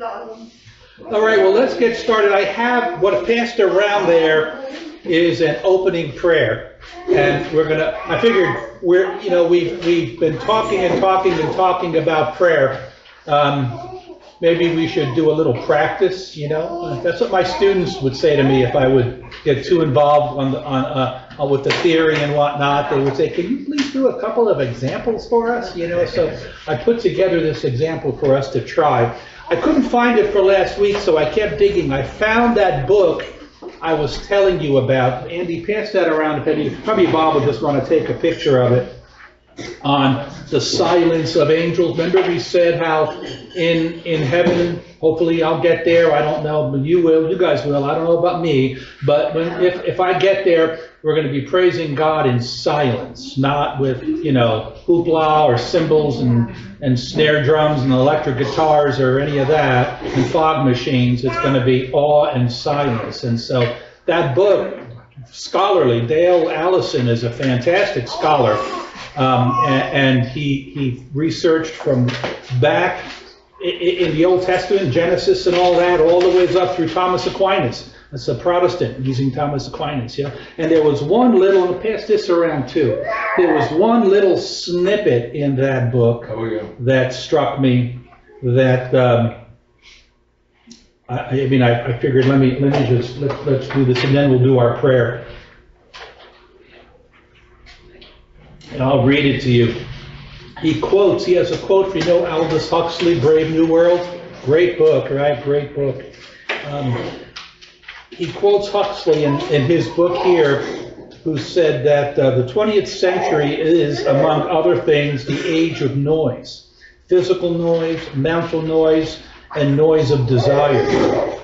All right, well, let's get started. I have what passed around there is an opening prayer. And I figured we've been talking about prayer. Maybe we should do a little practice, That's what my students would say to me if I would get too involved with the theory and whatnot. They would say, can you please do a couple of examples for us, So I put together this example for us to try. I couldn't find it for last week, so I kept digging. I found that book I was telling you about. Andy, pass that around. Probably Bob will just want to take a picture of it. On the silence of angels. Remember we said how in heaven, hopefully I'll get there, I don't know, but you guys will, I don't know about me, but if I get there, we're going to be praising God in silence, not with, hoopla or cymbals and snare drums and electric guitars or any of that, and fog machines. It's going to be awe and silence. And so that book, scholarly, Dale Allison is a fantastic scholar. And he researched from back in the Old Testament, Genesis and all that, all the way up through Thomas Aquinas. That's a Protestant using Thomas Aquinas, And there was one little, I'll pass this around too, there was one little snippet in that book that struck me that, I figured let's do this and then we'll do our prayer. And I'll read it to you. He has a quote for Aldous Huxley, Brave New World. Great book, right? Great book. He quotes Huxley in his book here, who said that the 20th century is, among other things, the age of noise. Physical noise, mental noise, and noise of desire.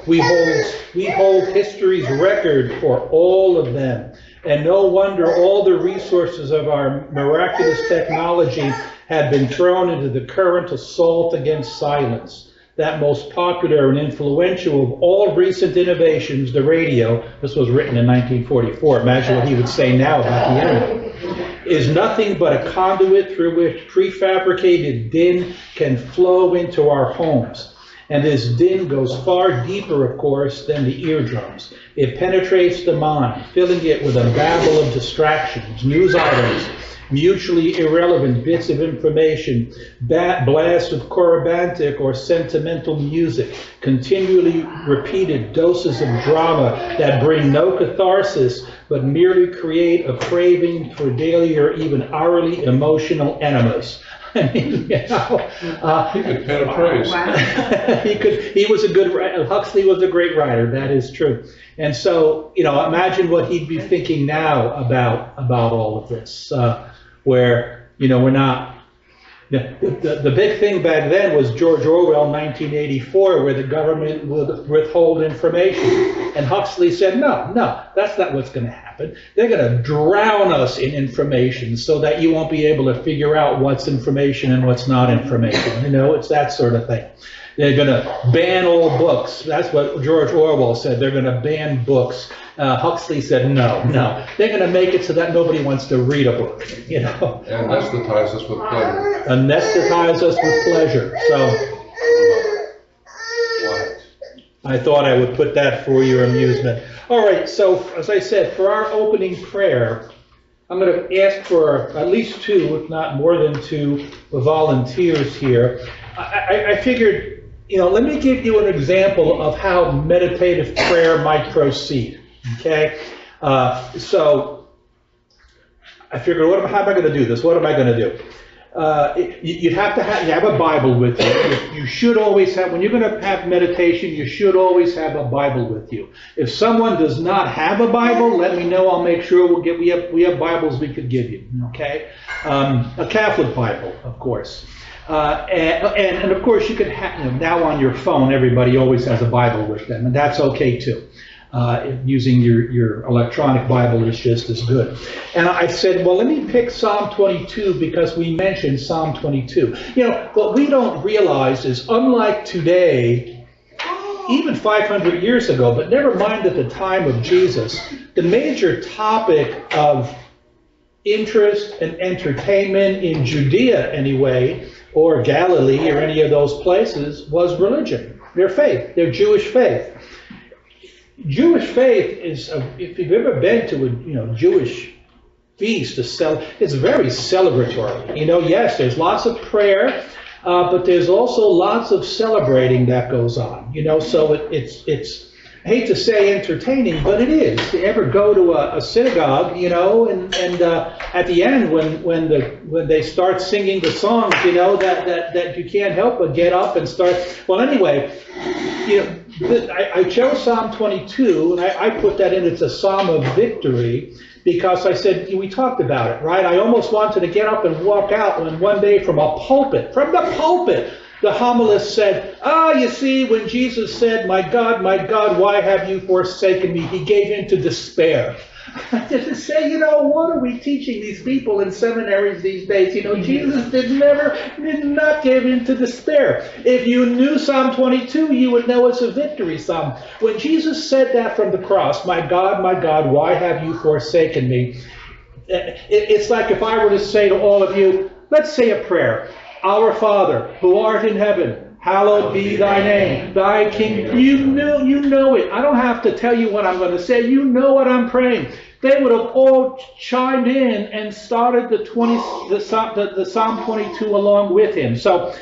We hold history's record for all of them. And no wonder all the resources of our miraculous technology have been thrown into the current assault against silence. That most popular and influential of all recent innovations, the radio, this was written in 1944, imagine what he would say now about the internet, is nothing but a conduit through which prefabricated din can flow into our homes. And this din goes far deeper, of course, than the eardrums. It penetrates the mind, filling it with a babble of distractions, news items, mutually irrelevant bits of information, blasts of chorabantic or sentimental music, continually repeated doses of drama that bring no catharsis, but merely create a craving for daily or even hourly emotional enemas. I mean, he could pen a praise. Wow. He was a good writer. Huxley was a great writer. That is true. And so, imagine what he'd be thinking now about all of this, where, we're not. The big thing back then was George Orwell, 1984, where the government would withhold information. And Huxley said, no, that's not what's going to happen. They're going to drown us in information so that you won't be able to figure out what's information and what's not information. It's that sort of thing. They're going to ban all books. That's what George Orwell said. They're going to ban books. Huxley said, no. They're going to make it so that nobody wants to read a book, Anesthetize us with pleasure. Anesthetize us with pleasure. So I thought I would put that for your amusement. All right, so as I said, for our opening prayer, I'm going to ask for at least 2, if not more than 2, volunteers here. I figured, let me give you an example of how meditative prayer might proceed, okay? So I figured, how am I going to do this? What am I going to do? You'd have to have a Bible with you. You should always have, when you're going to have meditation, you should always have a Bible with you. If someone does not have a Bible, let me know. I'll make sure we have Bibles we could give you, okay? A Catholic Bible, of course. And of course you could have, now on your phone, everybody always has a Bible with them, and that's okay too. Using your electronic Bible is just as good. And I said, well, let me pick Psalm 22 because we mentioned Psalm 22. What we don't realize is, unlike today, even 500 years ago, but never mind at the time of Jesus, the major topic of interest and entertainment in Judea, anyway, or Galilee or any of those places was religion, their faith, their Jewish faith. Jewish faith is, if you've ever been to a Jewish feast, it's very celebratory. Yes, there's lots of prayer, but there's also lots of celebrating that goes on. So it's I hate to say entertaining, but it is. To ever go to a synagogue, and at the end when they start singing the songs, that you can't help but get up and start. Well, anyway, I chose Psalm 22, and I put that in. It's a psalm of victory because I said we talked about it, right? I almost wanted to get up and walk out when one day from the pulpit. The homilist said, you see, when Jesus said, my God, why have you forsaken me? He gave in to despair. I just say, what are we teaching these people in seminaries these days? Jesus did not give in to despair. If you knew Psalm 22, you would know it's a victory psalm. When Jesus said that from the cross, my God, why have you forsaken me? It's like if I were to say to all of you, let's say a prayer. Our Father, who art in heaven, hallowed be thy name. Thy kingdom. You know it. I don't have to tell you what I'm going to say. You know what I'm praying. They would have all chimed in and started the Psalm 22 along with him. So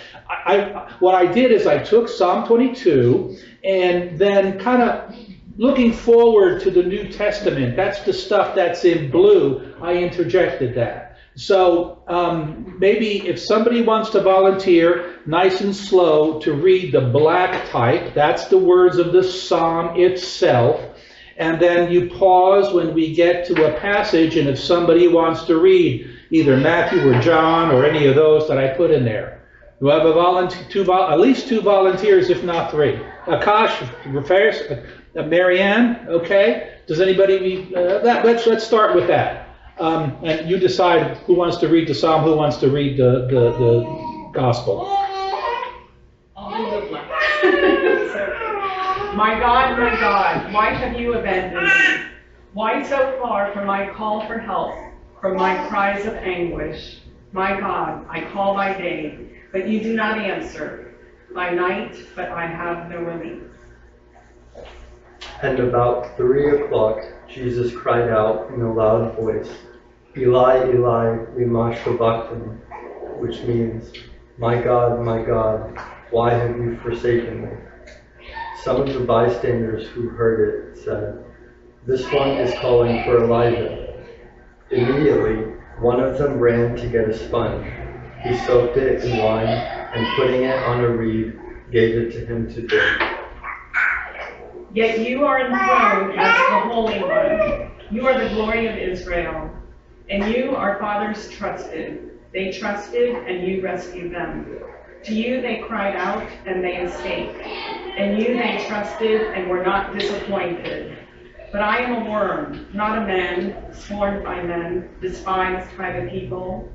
what I did is I took Psalm 22 and then kind of looking forward to the New Testament. That's the stuff that's in blue. I interjected that. So maybe if somebody wants to volunteer, nice and slow, to read the black type, that's the words of the psalm itself, and then you pause when we get to a passage, and if somebody wants to read either Matthew or John or any of those that I put in there. We'll have at least two volunteers, if not three. Akash, Marianne, okay? Does anybody, let's start with that. And you decide who wants to read the psalm, who wants to read the gospel. I'll do the black. My God, why have you abandoned me? Why so far from my call for help, from my cries of anguish? My God, I call by day, but you do not answer. By night, but I have no relief. And about 3 o'clock, Jesus cried out in a loud voice, Eli, Eli, lema sabachthani, which means, my God, why have you forsaken me? Some of the bystanders who heard it said, this one is calling for Elijah. Immediately, one of them ran to get a sponge. He soaked it in wine, and putting it on a reed, gave it to him to drink. Yet you are enthroned as the Holy One. You are the glory of Israel. And you, our fathers, trusted. They trusted, and you rescued them. To you they cried out, and they escaped. And you they trusted, and were not disappointed. But I am a worm, not a man, scorned by men, despised by the people.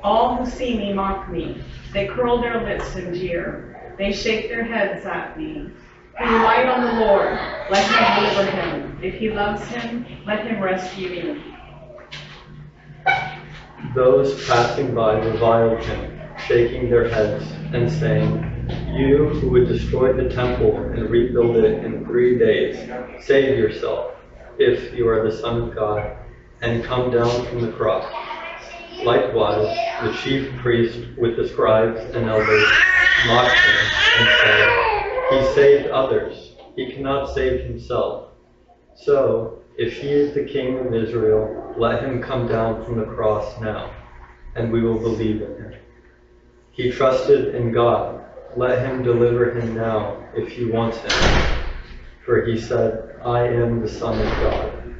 All who see me mock me. They curl their lips and jeer. They shake their heads at me. Who rely on the Lord, let him deliver him. If he loves him, let him rescue me. Those passing by reviled him, shaking their heads and saying, you who would destroy the temple and rebuild it in 3 days, save yourself, if you are the Son of God, and come down from the cross. Likewise, the chief priest with the scribes and elders mocked him and said, he saved others, he cannot save himself. So, if he is the King of Israel, let him come down from the cross now, and we will believe in him. He trusted in God. Let him deliver him now, if he wants him. For he said, I am the Son of God.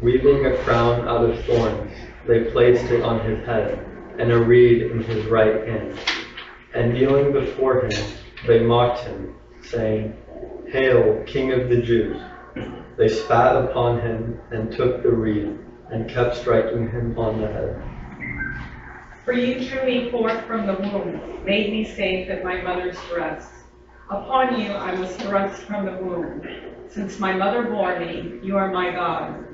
Weaving a crown out of thorns, they placed it on his head, and a reed in his right hand. And kneeling before him, they mocked him, saying, Hail, King of the Jews! They spat upon him and took the reed and kept striking him on the head. For you drew me forth from the womb, made me safe at my mother's breast. Upon you I was thrust from the womb. Since my mother bore me, you are my God.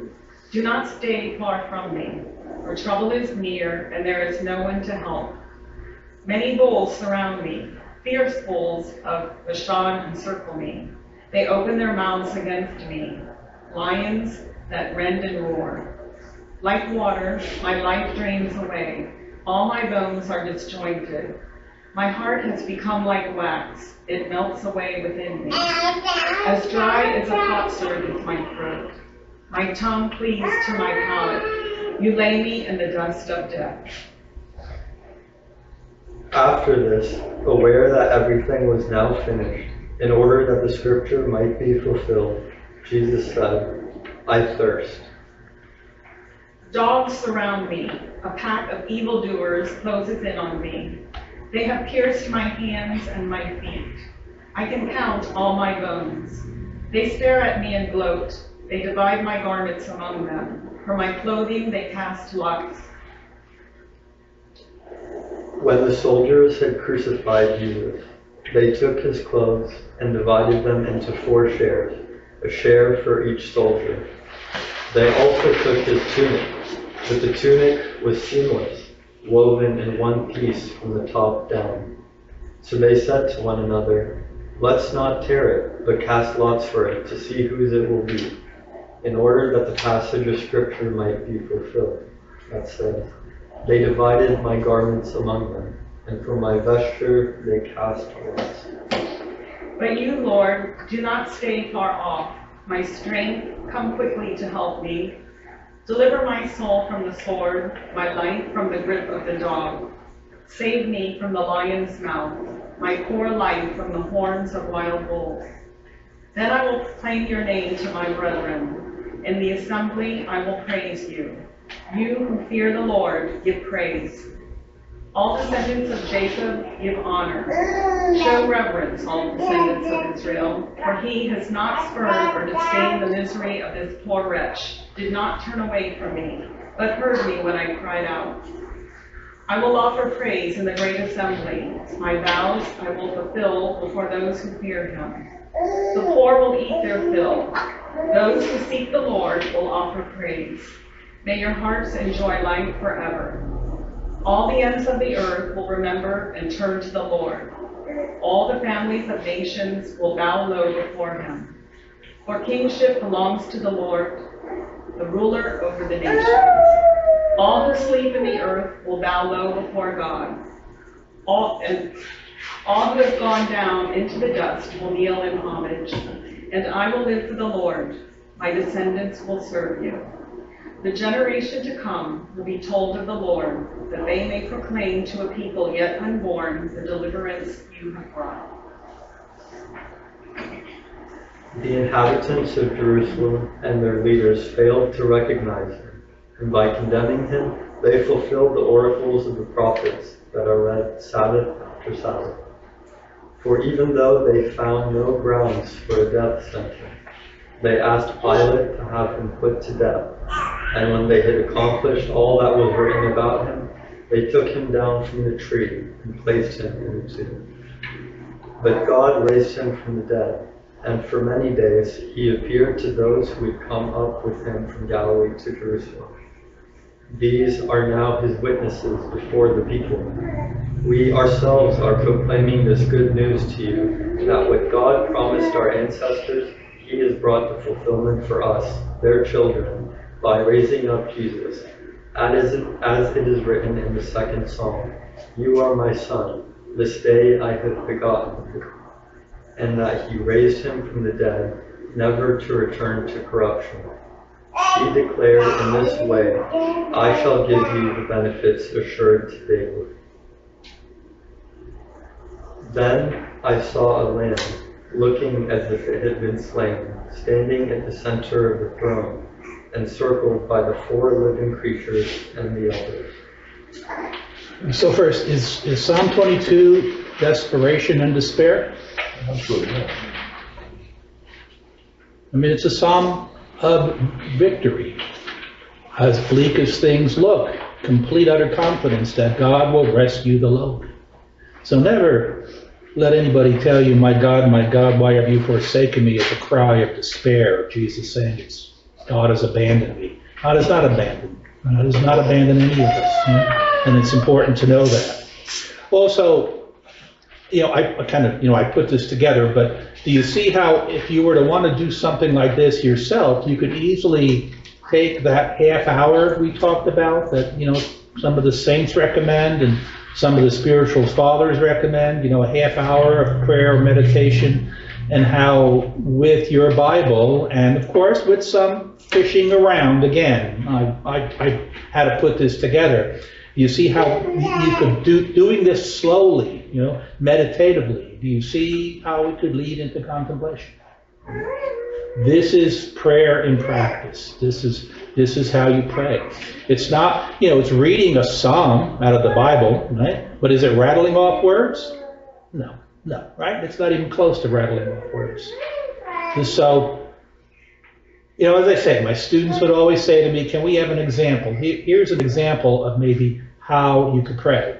Do not stay far from me, for trouble is near and there is no one to help. Many bulls surround me. Fierce bulls of Bashan encircle me. They open their mouths against me. Lions that rend and roar. Like water, my life drains away. All my bones are disjointed. My heart has become like wax. It melts away within me. As dry as a potsherd is my throat. My tongue cleaves to my palate. You lay me in the dust of death. After this, aware that everything was now finished, in order that the scripture might be fulfilled, Jesus said, I thirst. Dogs surround me. A pack of evildoers closes in on me. They have pierced my hands and my feet. I can count all my bones. They stare at me and gloat. They divide my garments among them. For my clothing they cast lots. When the soldiers had crucified Jesus, they took his clothes and divided them into 4 shares, a share for each soldier. They also took his tunic, but the tunic was seamless, woven in one piece from the top down. So they said to one another, let's not tear it, but cast lots for it to see whose it will be, in order that the passage of scripture might be fulfilled. That says, they divided my garments among them, and for my vesture they cast lots. But you, Lord, do not stay far off. My strength, come quickly to help me. Deliver my soul from the sword, my life from the grip of the dog. Save me from the lion's mouth, my poor life from the horns of wild bulls. Then I will proclaim your name to my brethren. In the assembly I will praise you. You who fear the Lord, give praise. All descendants of Jacob, give honor. Show reverence, all descendants of Israel, for he has not spurned or disdained the misery of this poor wretch, did not turn away from me, but heard me when I cried out. I will offer praise in the great assembly. My vows I will fulfill before those who fear him. The poor will eat their fill. Those who seek the Lord will offer praise. May your hearts enjoy life forever. All the ends of the earth will remember and turn to the Lord. All the families of nations will bow low before him. For kingship belongs to the Lord, the ruler over the nations. All who sleep in the earth will bow low before God. All who have gone down into the dust will kneel in homage. And I will live for the Lord. My descendants will serve you. The generation to come will be told of the Lord, that they may proclaim to a people yet unborn the deliverance you have brought. The inhabitants of Jerusalem and their leaders failed to recognize him, and by condemning him, they fulfilled the oracles of the prophets that are read Sabbath after Sabbath. For even though they found no grounds for a death sentence, they asked Pilate to have him put to death. And when they had accomplished all that was written about him, they took him down from the tree and placed him in the tomb. But God raised him from the dead, and for many days he appeared to those who had come up with him from Galilee to Jerusalem. These are now his witnesses before the people. We ourselves are proclaiming this good news to you, that what God promised our ancestors, he has brought to fulfillment for us, their children, by raising up Jesus, as it is written in the 2nd Psalm, you are my son, this day I have begotten you. And that he raised him from the dead, never to return to corruption. He declared in this way, I shall give you the benefits assured to David. Then I saw a lamb, looking as if it had been slain, standing at the center of the throne, encircled by the 4 living creatures and the elders. So first, is Psalm 22 desperation and despair? Absolutely not. I mean, it's a psalm of victory. As bleak as things look, complete utter confidence that God will rescue the lowly. So never let anybody tell you, my God, why have you forsaken me, as a cry of despair of Jesus saying God has abandoned me. God has not abandoned. God has not abandoned any of us. And it's important to know that. Also, I kind of, I put this together, but do you see how if you were to want to do something like this yourself, you could easily take that half hour we talked about that, some of the saints recommend and some of the spiritual fathers recommend, a half hour of prayer or meditation, and how with your Bible, and of course with some fishing around, again, I had to put this together. You see how you could doing this slowly, meditatively. Do you see how it could lead into contemplation? This is prayer in practice. This is how you pray. It's not, it's reading a psalm out of the Bible, right? But is it rattling off words? No, right? It's not even close to rattling off words. And so, as I say, my students would always say to me, can we have an example? Here's an example of maybe how you could pray.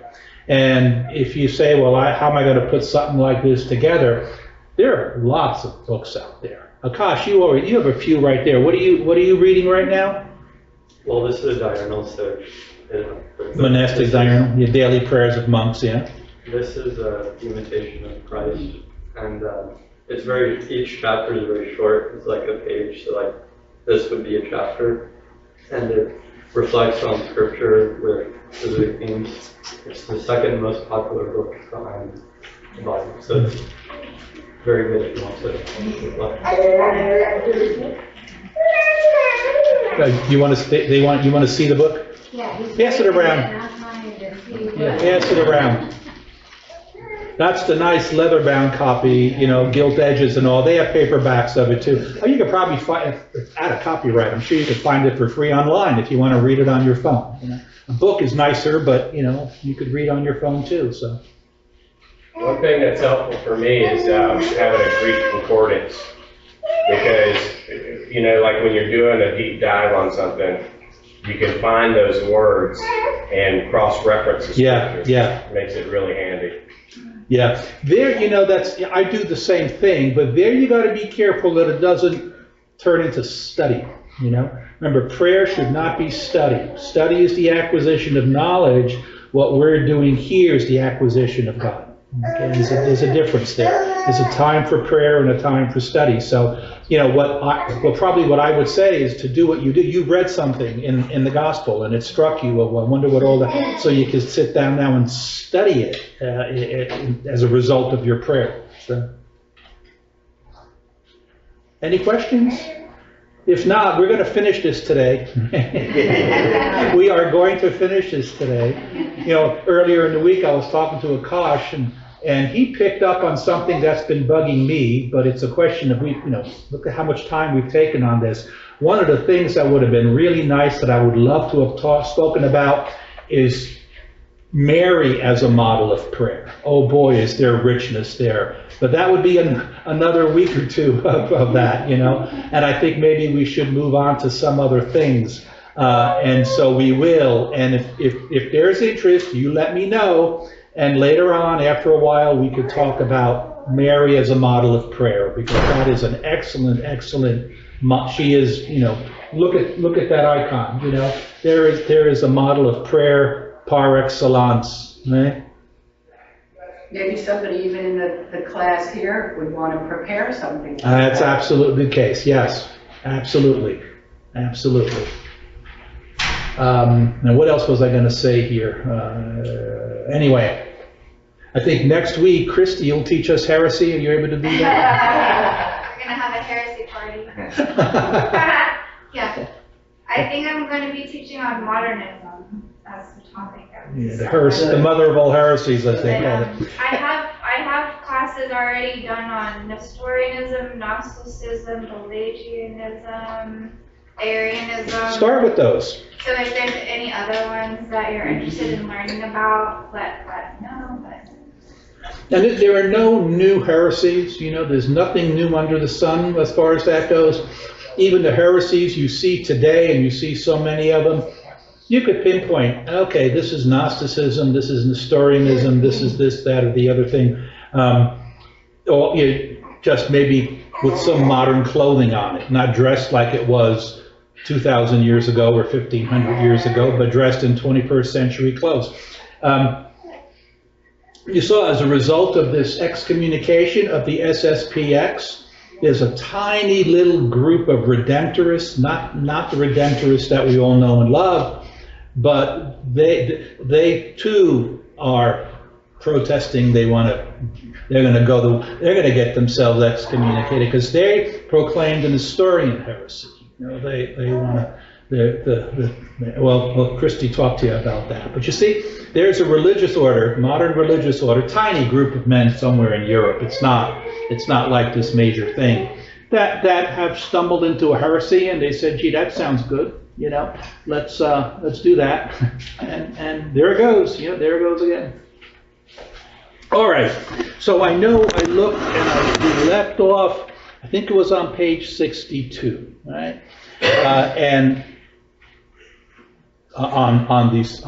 And if you say, well, how am I going to put something like this together? There are lots of books out there. Akash, you have a few right there. What are you reading right now? Well, this is a diurnal, so... Monastic diurnal, your daily prayers of monks, yeah? This is a imitation of Christ, and each chapter is very short. It's like a page, so like this would be a chapter, and it reflects on scripture with specific themes. It's the second most popular book behind the Bible, so it's very good if you want to. You want to see the book? Yeah. Pass it around. Yeah, pass it around. That's the nice leather-bound copy, gilt edges and all. They have paperbacks of it too. Oh, you could probably find it out of copyright. I'm sure you could find it for free online if you want to read it on your phone. A book is nicer, but you could read on your phone too. So. One thing that's helpful for me is having a Greek concordance, because like when you're doing a deep dive on something, you can find those words and cross-reference the scriptures. Yeah. It makes it really handy. Yeah, there, I do the same thing, but there you got to be careful that it doesn't turn into study, Remember, prayer should not be study. Study is the acquisition of knowledge. What we're doing here is the acquisition of God. Okay? There's a difference there. There's a time for prayer and a time for study. So, what I would say is to do what you do. You read something in the gospel and it struck you. Well, I wonder what all that. So you can sit down now and study it as a result of your prayer. So, any questions? If not, we're going to finish this today. We are going to finish this today. Earlier in the week I was talking to Akash, and he picked up on something that's been bugging me, but it's a question of, look at how much time we've taken on this. One of the things that would have been really nice that I would love to have spoken about is Mary as a model of prayer. Oh boy, is there richness there. But that would be another week or two of that, And I think maybe we should move on to some other things. And so we will. And if there's interest, you let me know. And later on, after a while, we could talk about Mary as a model of prayer, because that is an excellent, she is, look at that icon, there is a model of prayer par excellence, right? Maybe somebody even in the class here would want to prepare something. That's absolutely the case, yes, absolutely. Now what else was I going to say here? Anyway, I think next week, Christy, you'll teach us heresy. Are you able to do that? We're going to have a heresy party. Yeah. I think I'm going to be teaching on modernism as the topic. Yeah, the mother of all heresies, as they call it. I have classes already done on Nestorianism, Gnosticism, Pelagianism, Arianism. Start with those. So if there's any other ones that you're interested in learning about, let me know. And there are no new heresies, there's nothing new under the sun as far as that goes. Even the heresies you see today, and you see so many of them, you could pinpoint, okay, this is Gnosticism, this is Nestorianism, this is this, that, or the other thing. Or just maybe with some modern clothing on it, not dressed like it was 2,000 years ago or 1,500 years ago, but dressed in 21st century clothes. you saw as a result of this excommunication of the SSPX, there's a tiny little group of Redemptorists, not the Redemptorists that we all know and love, but they too are protesting. They're going to get themselves excommunicated because they proclaimed an Nestorian heresy. You know, they want to. Well, Christy talked to you about that. But you see, there's a religious order, modern religious order, tiny group of men somewhere in Europe. It's not like this major thing that have stumbled into a heresy, and they said, "Gee, that sounds good. You know, let's do that." And there it goes. You know, there it goes again. All right. So I know I looked and we left off. I think it was on page 62, right? And on this,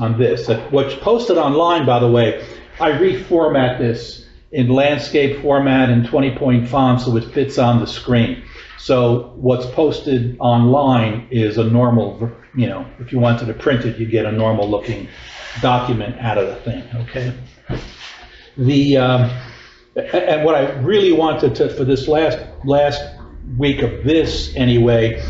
what's posted online, by the way, I reformat this in landscape format in 20-point font so it fits on the screen. So what's posted online is a normal, you know, if you wanted to print it, you get a normal looking document out of the thing, okay? And what I really wanted to, for this last week of this anyway,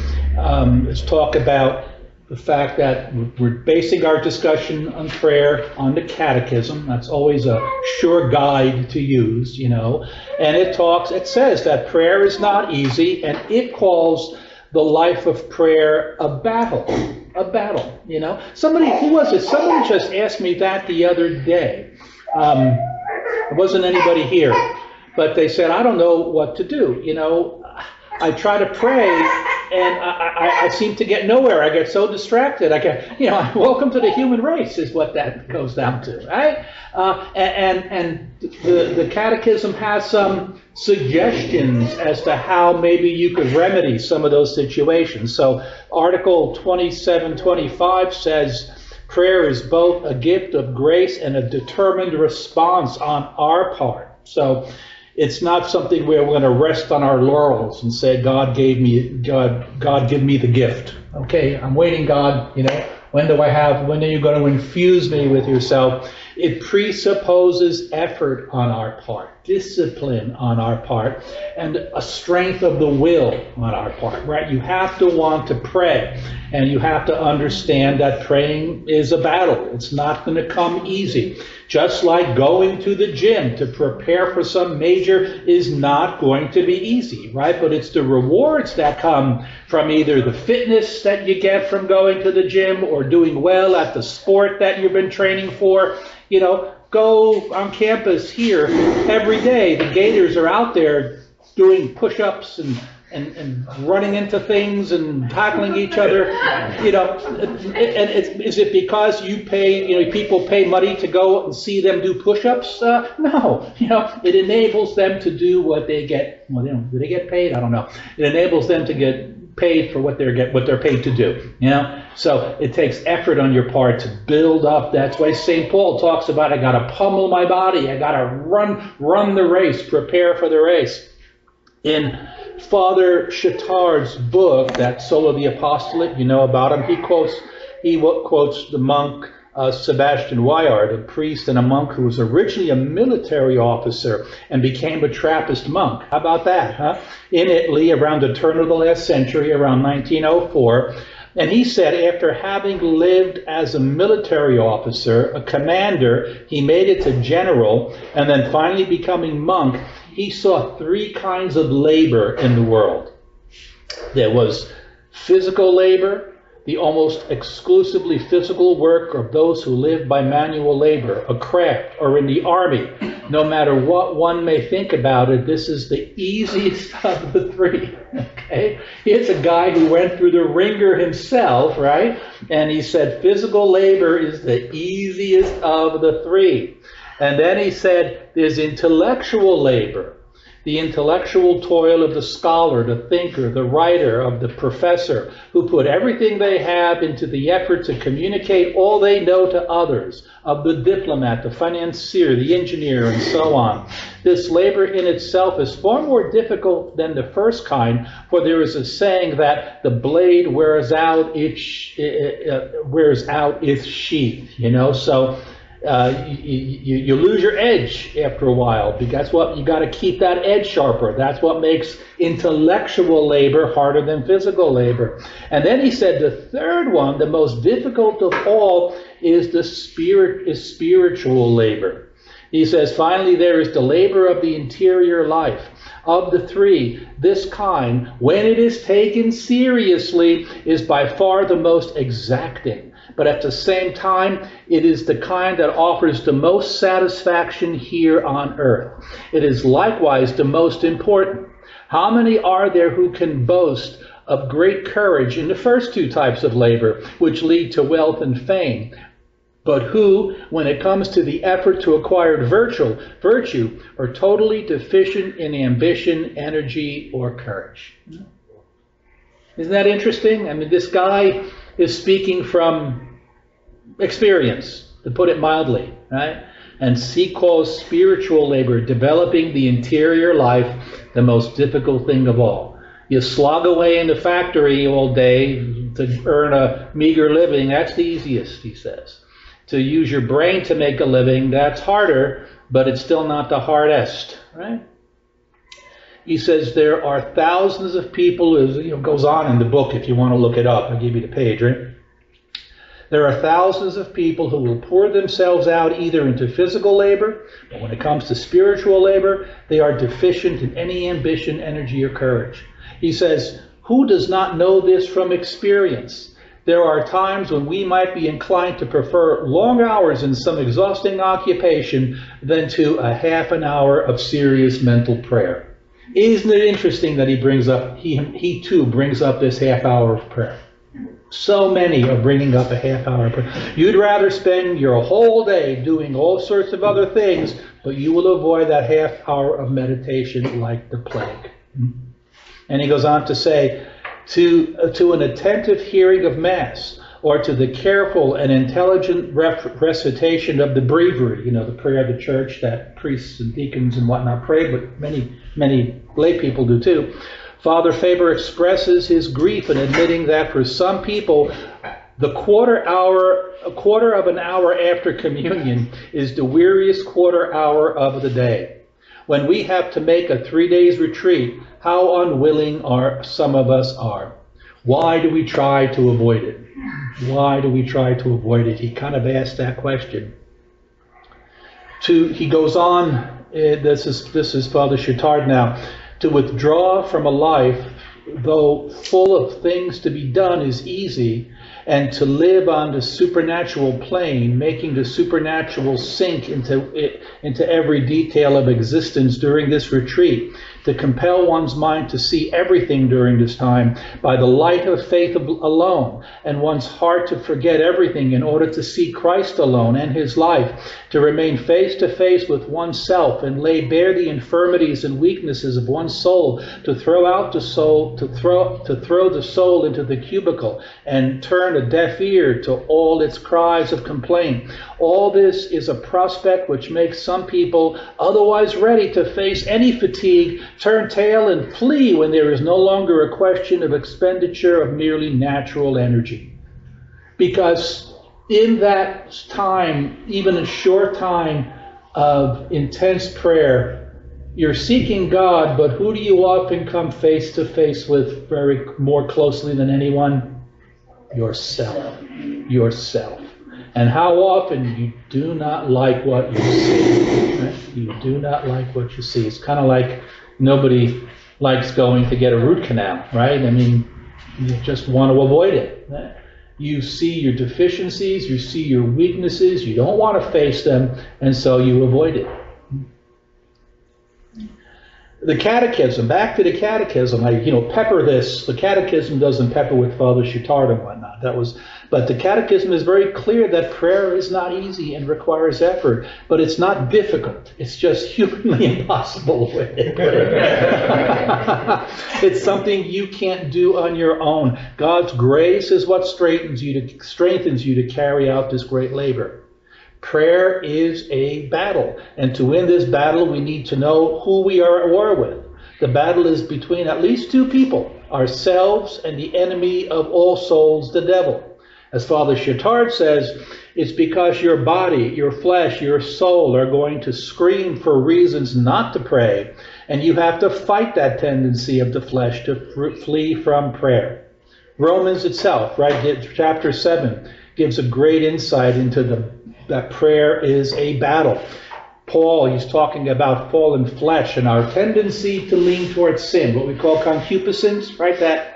is talk about the fact that we're basing our discussion on prayer on the catechism. That's always a sure guide to use, you know. And it says that prayer is not easy, and it calls the life of prayer a battle, you know. Who was it? Somebody just asked me that the other day. It wasn't anybody here, but they said, I don't know what to do, you know. I try to pray, and I seem to get nowhere. I get so distracted. I get, you know, welcome to the human race is what that goes down to, right? And the Catechism has some suggestions as to how maybe you could remedy some of those situations. So Article 2725 says, prayer is both a gift of grace and a determined response on our part. So it's not something where we're going to rest on our laurels and say, God give me the gift. Okay, I'm waiting, God, you know, when are you going to infuse me with yourself? It presupposes effort on our part, discipline on our part, and a strength of the will on our part, right? You have to want to pray, and you have to understand that praying is a battle. It's not going to come easy. Just like going to the gym to prepare for some major is not going to be easy, right? But it's the rewards that come from either the fitness that you get from going to the gym or doing well at the sport that you've been training for. You know, go on campus here every day. The Gators are out there doing push-ups and running into things and tackling each other, you know. And is it because you pay, you know, people pay money to go and see them do push-ups? No, you know, it enables them to do what they get. Well, you know, do they get paid? I don't know. It enables them to get paid for what they're paid to do, you know. So it takes effort on your part to build up. That's why St. Paul talks about, I got to pummel my body, I got to run the race, prepare for the race. In Father Chittard's book, that Soul of the Apostolate, you know about him, he quotes the monk Sebastian Weyard, a priest and a monk who was originally a military officer and became a Trappist monk. How about that, huh? In Italy, around the turn of the last century, around 1904. And he said after having lived as a military officer, a commander, he made it to general, and then finally becoming monk, he saw three kinds of labor in the world. There was physical labor, the almost exclusively physical work of those who live by manual labor, a craft, or in the army. No matter what one may think about it, this is the easiest of the three, okay? Here's a guy who went through the ringer himself, right? And he said physical labor is the easiest of the three. And then he said there's intellectual labor, the intellectual toil of the scholar, the thinker, the writer, of the professor, who put everything they have into the effort to communicate all they know to others, of the diplomat, the financier, the engineer, and so on. This labor in itself is far more difficult than the first kind, for there is a saying that the blade wears out its sheath, you know. So You lose your edge after a while, because that's what you got to keep, that edge sharper. That's what makes intellectual labor harder than physical labor. And then he said the third one, the most difficult of all, is spiritual labor. He says, finally, there is the labor of the interior life. Of the three, this kind, when it is taken seriously, is by far the most exacting. But at the same time, it is the kind that offers the most satisfaction here on earth. It is likewise the most important. How many are there who can boast of great courage in the first two types of labor, which lead to wealth and fame, but who, when it comes to the effort to acquire virtue, are totally deficient in ambition, energy, or courage? Isn't that interesting? I mean, this guy is speaking from experience, to put it mildly, right? And he calls spiritual labor, developing the interior life, the most difficult thing of all. You slog away in the factory all day to earn a meager living, that's the easiest, he says. To use your brain to make a living, that's harder, but it's still not the hardest, right? He says there are thousands of people, it goes on in the book if you want to look it up. I'll give you the page, right? There are thousands of people who will pour themselves out either into physical labor, but when it comes to spiritual labor, they are deficient in any ambition, energy, or courage. He says, who does not know this from experience? There are times when we might be inclined to prefer long hours in some exhausting occupation than to a half an hour of serious mental prayer. Isn't it interesting that he too brings up this half hour of prayer? So many are bringing up a half hour of prayer. You'd rather spend your whole day doing all sorts of other things, but you will avoid that half hour of meditation like the plague. And he goes on to say, to an attentive hearing of Mass, or to the careful and intelligent recitation of the breviary, the prayer of the church that priests and deacons and whatnot pray, but many lay people do too. Father Faber expresses his grief in admitting that for some people, a quarter of an hour after communion is the weariest quarter hour of the day. When we have to make a 3 days retreat, how unwilling some of us are. Why do we try to avoid it? Why do we try to avoid it? He kind of asked that question. He goes on, this is Father Chittard now, to withdraw from a life, though full of things to be done, is easy, and to live on the supernatural plane, making the supernatural sink into every detail of existence during this retreat, to compel one's mind to see everything during this time by the light of faith alone, and one's heart to forget everything in order to see Christ alone and his life, to remain face to face with oneself and lay bare the infirmities and weaknesses of one's soul, to throw out the soul, to throw the soul into the cubicle and turn a deaf ear to all its cries of complaint. All this is a prospect which makes some people, otherwise ready to face any fatigue, turn tail and flee when there is no longer a question of expenditure of merely natural energy. Because in that time, even a short time of intense prayer, you're seeking God, but who do you often come face to face with more closely than anyone? Yourself. Yourself. And how often you do not like what you see. Right? You do not like what you see. It's kind of like nobody likes going to get a root canal, right? I mean, you just want to avoid it. You see your deficiencies, you see your weaknesses, you don't want to face them, and so you avoid it. The catechism, back to the catechism, I pepper this. The catechism doesn't pepper with Father Chittard and whatnot. But the catechism is very clear that prayer is not easy and requires effort, but it's not difficult. It's just humanly impossible. It's something you can't do on your own. God's grace is what strengthens you to carry out this great labor. Prayer is a battle, and to win this battle, we need to know who we are at war with. The battle is between at least two people, ourselves and the enemy of all souls, the devil. As Father Chittard says, it's because your body, your flesh, your soul are going to scream for reasons not to pray, and you have to fight that tendency of the flesh to flee from prayer. Romans itself, right, chapter 7, gives a great insight into that prayer is a battle. Paul, he's talking about fallen flesh and our tendency to lean towards sin, what we call concupiscence, right? That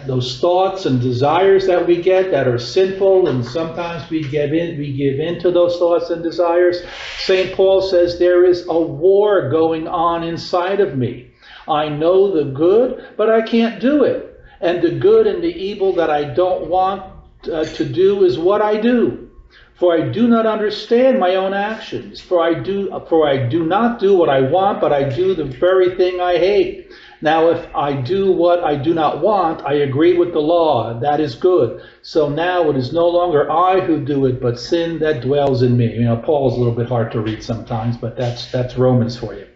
those thoughts and desires that we get that are sinful, and sometimes we give in to those thoughts and desires. St. Paul says there is a war going on inside of me. I know the good, but I can't do it. And the good and the evil that I don't want to do is what I do. For I do not understand my own actions. For I do not do what I want, but I do the very thing I hate. Now, if I do what I do not want, I agree with the law, and that is good. So now it is no longer I who do it, but sin that dwells in me. You know, Paul's a little bit hard to read sometimes, but that's Romans for you.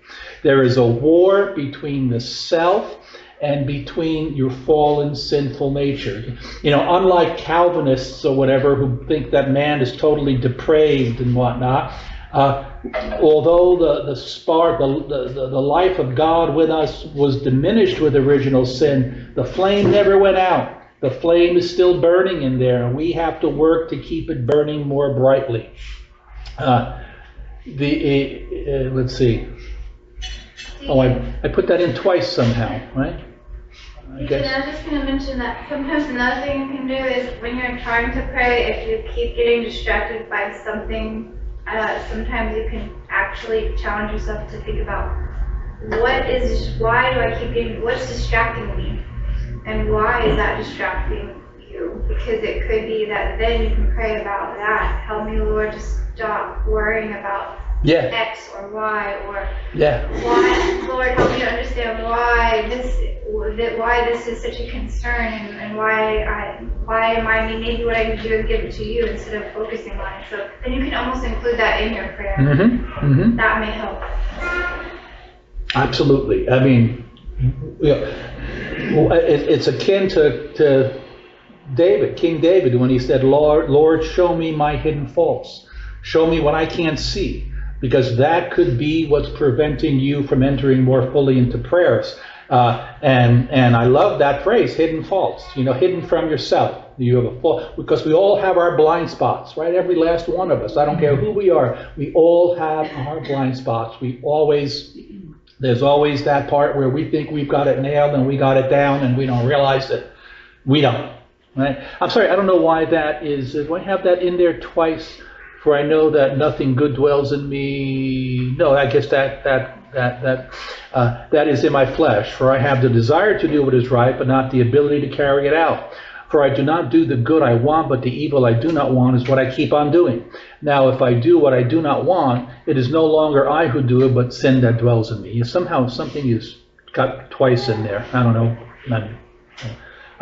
There is a war between the self and between your fallen sinful nature. You know, unlike Calvinists or whatever who think that man is totally depraved and whatnot, although the life of God with us was diminished with original sin, the flame never went out. The flame is still burning in there, and we have to work to keep it burning more brightly. Let's see. Oh, I put that in twice somehow, right? I guess. I was just going to mention that sometimes another thing you can do is when you're trying to pray, if you keep getting distracted by something, sometimes you can actually challenge yourself to think about why do I keep getting, what's distracting me? And why is that distracting you? Because it could be that then you can pray about that. Help me, Lord, to stop worrying about X or Y, or why, Lord, help me to understand why this is such a concern, and why am I maybe what I can do and give it to you instead of focusing on it. So then you can almost include that in your prayer. That may help. Absolutely. I mean, it's akin to David, King David, when he said, Lord, show me my hidden faults. Show me what I can't see. Because that could be what's preventing you from entering more fully into prayers. And I love that phrase, hidden faults, hidden from yourself. You have a fault, because we all have our blind spots, right? Every last one of us. I don't care who we are. We all have our blind spots. There's always that part where we think we've got it nailed and we got it down, and we don't realize that we don't, right? I'm sorry, I don't know why that is. Do I have that in there twice? For I know that nothing good dwells in me. No, I guess that is in my flesh. For I have the desire to do what is right, but not the ability to carry it out. For I do not do the good I want, but the evil I do not want is what I keep on doing. Now, if I do what I do not want, it is no longer I who do it, but sin that dwells in me. Somehow something is got twice in there. I don't know.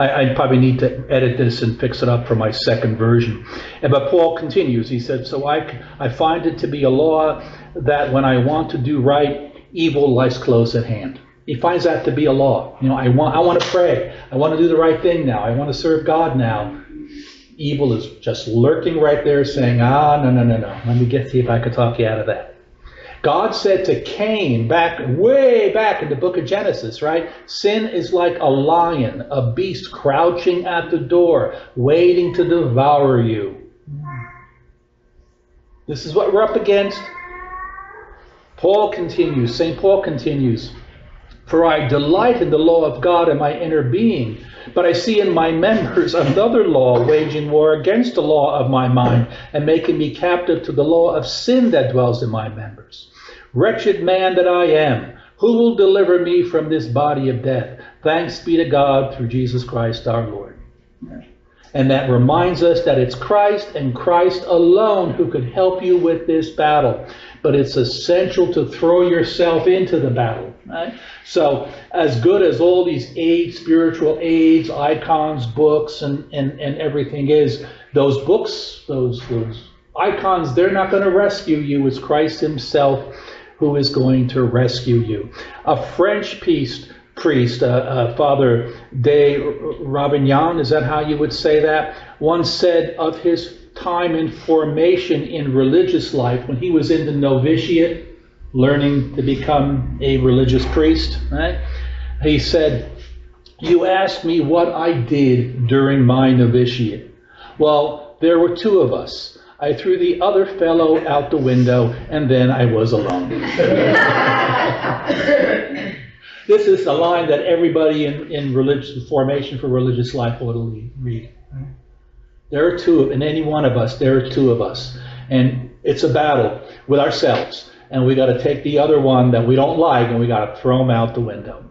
I probably need to edit this and fix it up for my second version. But Paul continues. He said, so I find it to be a law that when I want to do right, evil lies close at hand. He finds that to be a law. I want to pray. I want to do the right thing now. I want to serve God now. Evil is just lurking right there saying, no. Let me see if I could talk you out of that. God said to Cain way back in the book of Genesis, right? Sin is like a lion, a beast crouching at the door, waiting to devour you. This is what we're up against. St. Paul continues, for I delight in the law of God in my inner being, but I see in my members another law waging war against the law of my mind and making me captive to the law of sin that dwells in my members. Wretched man that I am, who will deliver me from this body of death? Thanks be to God through Jesus Christ our Lord. And that reminds us that it's Christ and Christ alone who could help you with this battle. But it's essential to throw yourself into the battle. Right? So as good as all these spiritual aids, icons, books, and everything is, those books, those icons, they're not going to rescue you. It's Christ himself who is going to rescue you. A French priest priest, Father de Ravignan, is that how you would say that? Once said of his time in formation in religious life, when he was in the novitiate, learning to become a religious priest, right? He said, "You asked me what I did during my novitiate. Well, there were two of us. I threw the other fellow out the window, and then I was alone." This is a line that everybody in religious formation for religious life ought to read. There are two, in any one of us, there are two of us. And it's a battle with ourselves. And we got to take the other one that we don't like, and we got to throw him out the window.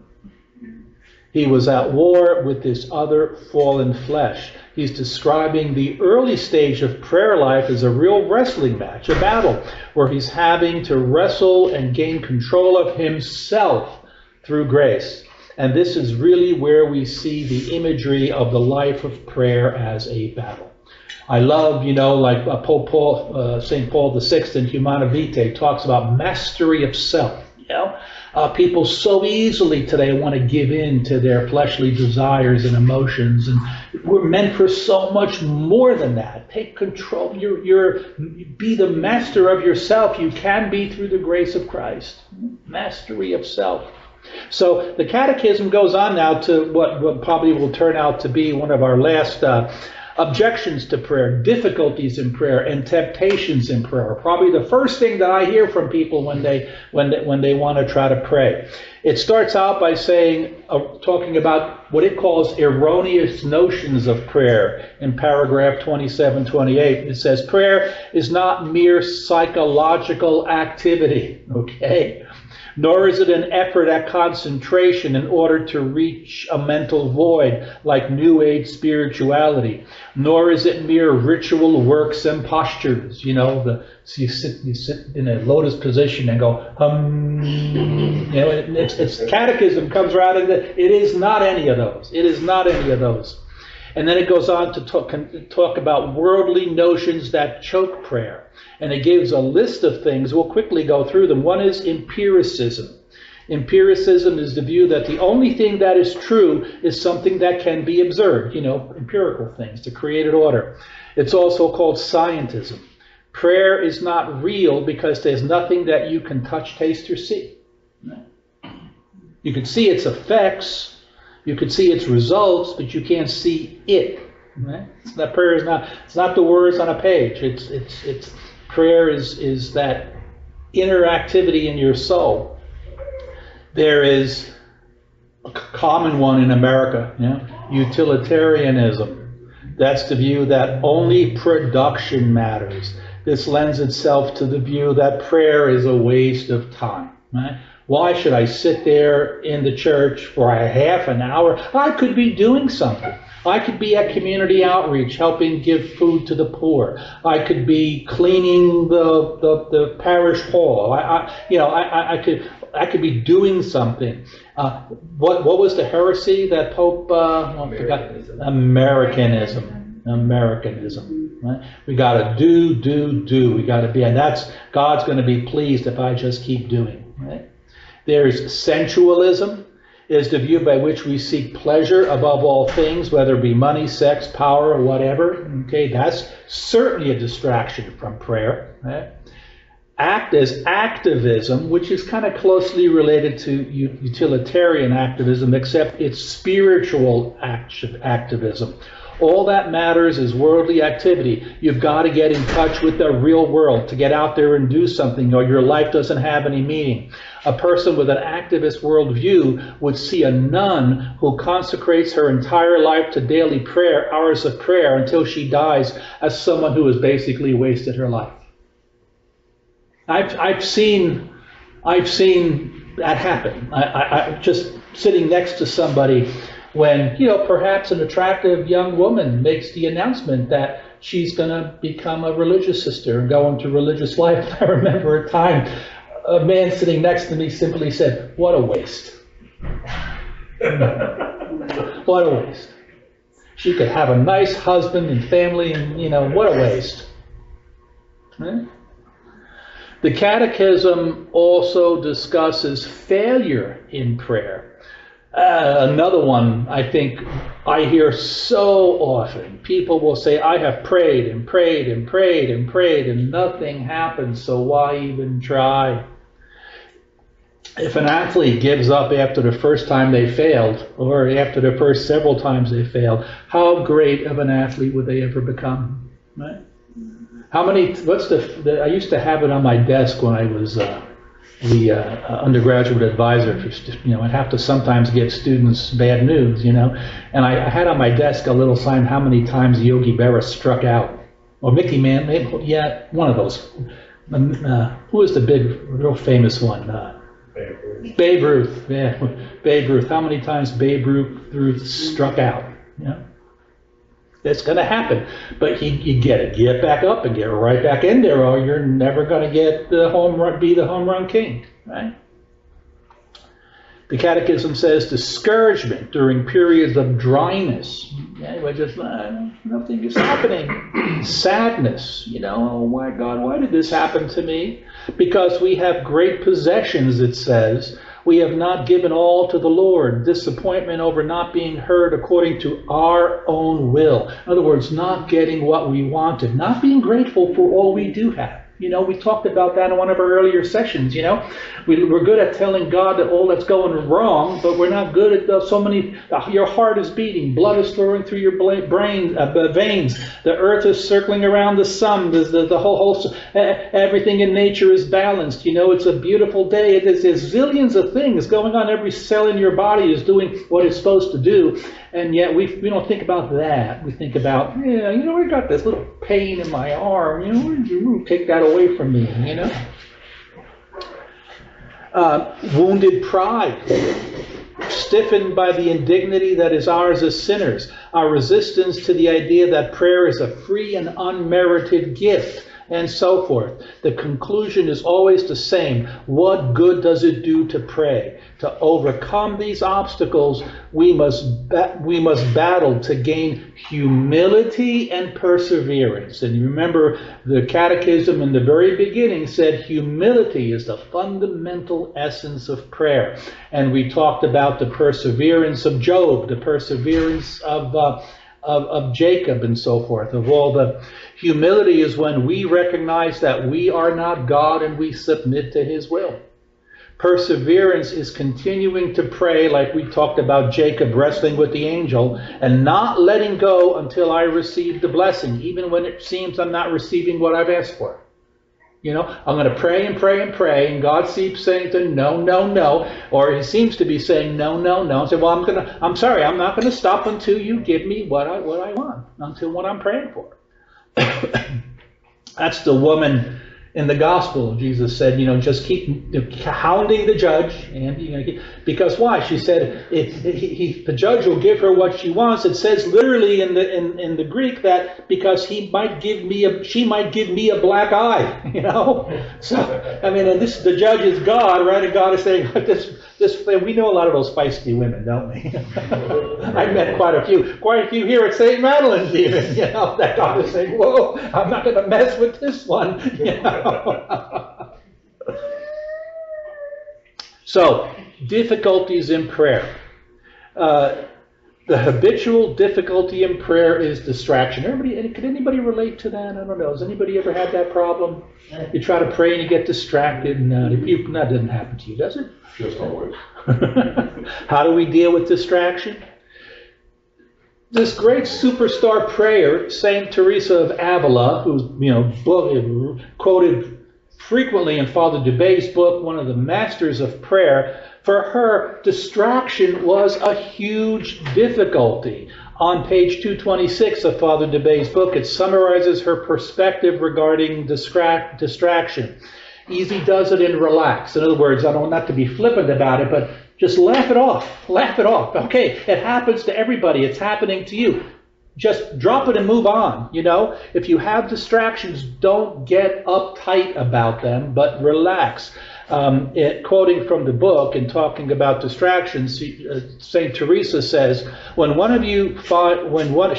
He was at war with this other fallen flesh. He's describing the early stage of prayer life as a real wrestling match, a battle, where he's having to wrestle and gain control of himself through grace. And this is really where we see the imagery of the life of prayer as a battle. I love, like St. Paul VI in Humana Vitae talks about mastery of self. People so easily today want to give in to their fleshly desires and emotions, and we're meant for so much more than that. Take control. Be the master of yourself. You can be through the grace of Christ. Mastery of self. So the Catechism goes on now to what probably will turn out to be one of our last objections to prayer, difficulties in prayer, and temptations in prayer. Probably the first thing that I hear from people when they want to try to pray. It starts out by saying, talking about what it calls erroneous notions of prayer in paragraph 27-28. It says, prayer is not mere psychological activity, okay? Nor is it an effort at concentration in order to reach a mental void like New Age spirituality. Nor is it mere ritual works and postures. So you sit in a lotus position and go, It's Catechism comes around and it is not any of those. It is not any of those. And then it goes on to talk about worldly notions that choke prayer. And it gives a list of things. We'll quickly go through them. One is empiricism. Empiricism is the view that the only thing that is true is something that can be observed, empirical things, the created order. It's also called scientism. Prayer is not real because there's nothing that you can touch, taste, or see. You can see its effects, you can see its results, but you can't see it. Right? That prayer is not. It's not the words on a page. It's prayer is that inner activity in your soul. There is a common one in America, utilitarianism. That's the view that only production matters. This lends itself to the view that prayer is a waste of time. Right? Why should I sit there in the church for a half an hour? I could be doing something. I could be at community outreach, helping give food to the poor. I could be cleaning the parish hall. I could be doing something. What was the heresy that Pope forgot? Americanism. Right? We got to do. We got to be, and that's God's going to be pleased if I just keep doing. Right? There's sensualism. Is the view by which we seek pleasure above all things, whether it be money, sex, power, or whatever. Okay, that's certainly a distraction from prayer. Right? Act as activism, which is kind of closely related to utilitarian activism, except it's spiritual activism. All that matters is worldly activity. You've got to get in touch with the real world to get out there and do something, or your life doesn't have any meaning. A person with an activist worldview would see a nun who consecrates her entire life to daily prayer, hours of prayer until she dies, as someone who has basically wasted her life. I've seen that happen. I just sitting next to somebody when, perhaps an attractive young woman makes the announcement that she's going to become a religious sister and go into religious life. I remember a time a man sitting next to me simply said, "What a waste." What a waste. She could have a nice husband and family and, what a waste. Right? The Catechism also discusses failure in prayer. Another one I think I hear so often. People will say, I have prayed and prayed and prayed and prayed and nothing happens, so why even try? If an athlete gives up after the first time they failed, or after the first several times they failed, how great of an athlete would they ever become? Right? How many, I used to have it on my desk when I was the undergraduate advisor. I'd have to sometimes give students bad news, and I had on my desk a little sign, how many times Yogi Berra struck out. Or Mickey Mantle, yeah, one of those. Who was the big, real famous one? Babe Ruth, yeah, Babe Ruth. How many times Babe Ruth struck out? It's going to happen, but you get back up and get right back in there, or you're never going to get be the home run king, right? The Catechism says discouragement during periods of dryness. Anyway, just nothing is happening. Sadness, oh my God, why did this happen to me? Because we have great possessions, it says. We have not given all to the Lord. Disappointment over not being heard according to our own will. In other words, not getting what we wanted. Not being grateful for all we do have. We talked about that in one of our earlier sessions, We're good at telling God that all that's going wrong, but we're not good at so many. Your heart is beating, blood is flowing through your veins, the earth is circling around the sun, the whole everything in nature is balanced. It's a beautiful day. There's zillions of things going on. Every cell in your body is doing what it's supposed to do. And yet we don't think about that. We think about, I got this little pain in my arm. Take that away from me, Wounded pride, stiffened by the indignity that is ours as sinners. Our resistance to the idea that prayer is a free and unmerited gift, and so forth. The conclusion is always the same. What good does it do to pray? To overcome these obstacles, we must battle to gain humility and perseverance. And you remember the Catechism in the very beginning said humility is the fundamental essence of prayer. And we talked about the perseverance of Job, the perseverance of Jacob, and so forth. Of all the humility is when we recognize that we are not God and we submit to His will. Perseverance is continuing to pray, like we talked about Jacob wrestling with the angel, and not letting go until I receive the blessing, even when it seems I'm not receiving what I've asked for. I'm going to pray and pray and pray, and God keeps saying to no, no, no, or He seems to be saying no, no, no. And say, well, I'm sorry, I'm not going to stop until you give me what I want, until what I'm praying for. That's the woman in the gospel. Jesus said, just keep hounding the judge, and because why? She said, the judge will give her what she wants. It says literally in the Greek that because she might give me a black eye, So and the judge is God, right? And God is saying this. We know a lot of those feisty women, don't we? I've met quite a few here at St. Madeline's even, that God is saying, whoa, I'm not going to mess with this one, So, difficulties in prayer. The habitual difficulty in prayer is distraction. Could anybody relate to that? I don't know. Has anybody ever had that problem? You try to pray and you get distracted, and that doesn't happen to you, does it? Just always. How do we deal with distraction? This great superstar prayer, Saint Teresa of Avila, who's quoted frequently in Father Dubé's book, one of the masters of prayer. For her, distraction was a huge difficulty. On page 226 of Father Dubé's book, it summarizes her perspective regarding distraction. Easy does it and relax. In other words, I don't not to be flippant about it, but just laugh it off. Laugh it off. Okay, it happens to everybody. It's happening to you. Just drop it and move on. If you have distractions, don't get uptight about them, but relax. Quoting from the book and talking about distractions, Saint Teresa says,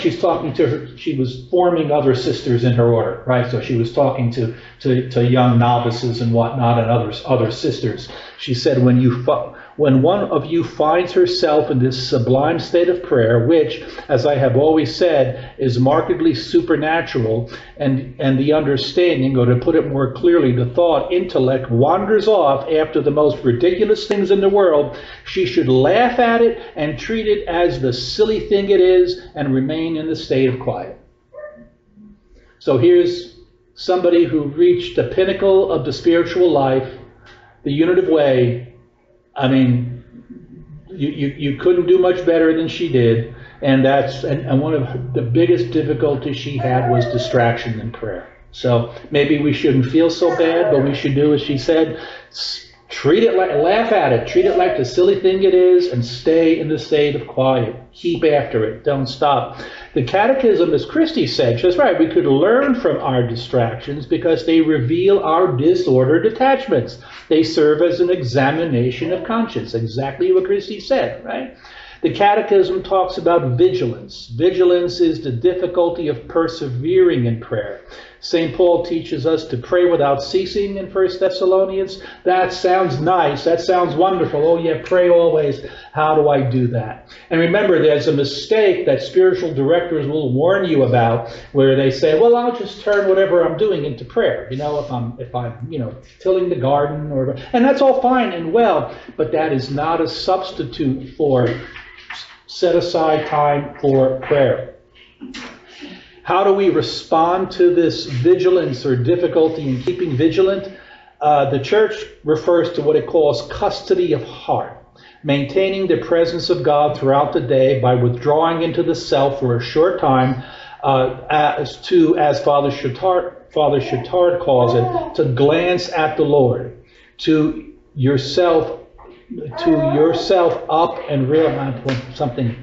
she's talking to her, she was forming other sisters in her order, right? So she was talking to young novices and whatnot, and other sisters. She said, when When one of you finds herself in this sublime state of prayer, which, as I have always said, is markedly supernatural, and the understanding, or to put it more clearly, the thought, intellect, wanders off after the most ridiculous things in the world, she should laugh at it and treat it as the silly thing it is and remain in the state of quiet. So here's somebody who reached the pinnacle of the spiritual life, the unitive way. I mean, you couldn't do much better than she did, and one of the biggest difficulties she had was distraction in prayer. So maybe we shouldn't feel so bad, but we should do as she said, treat it like, laugh at it, treat it like the silly thing it is, and stay in the state of quiet. Keep after it, don't stop. The Catechism, as Christy said, she's right, we could learn from our distractions because they reveal our disordered attachments. They serve as an examination of conscience, exactly what Christy said, right? The Catechism talks about vigilance. Vigilance is the difficulty of persevering in prayer. St. Paul teaches us to pray without ceasing in 1 Thessalonians. That sounds nice. That sounds wonderful. Oh yeah, pray always. How do I do that? And remember, there's a mistake that spiritual directors will warn you about where they say, well, I'll just turn whatever I'm doing into prayer. You know, if I'm tilling the garden, and that's all fine and well, but that is not a substitute for set aside time for prayer. How do we respond to this vigilance or difficulty in keeping vigilant? The church refers to what it calls custody of heart, maintaining the presence of God throughout the day by withdrawing into the self for a short time, as Father Chautard calls it, to glance at the Lord, to yourself up and realize something.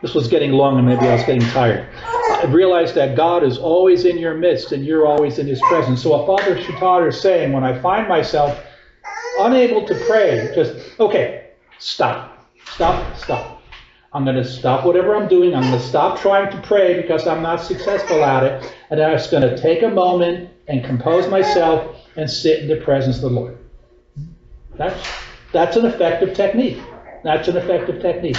This was getting long and maybe I was getting tired. I realized that God is always in your midst and you're always in his presence. So what Father Chautard is saying, when I find myself unable to pray, just, okay, stop. I'm going to stop whatever I'm doing. I'm going to stop trying to pray because I'm not successful at it. And I'm just going to take a moment and compose myself and sit in the presence of the Lord. That's an effective technique. That's an effective technique.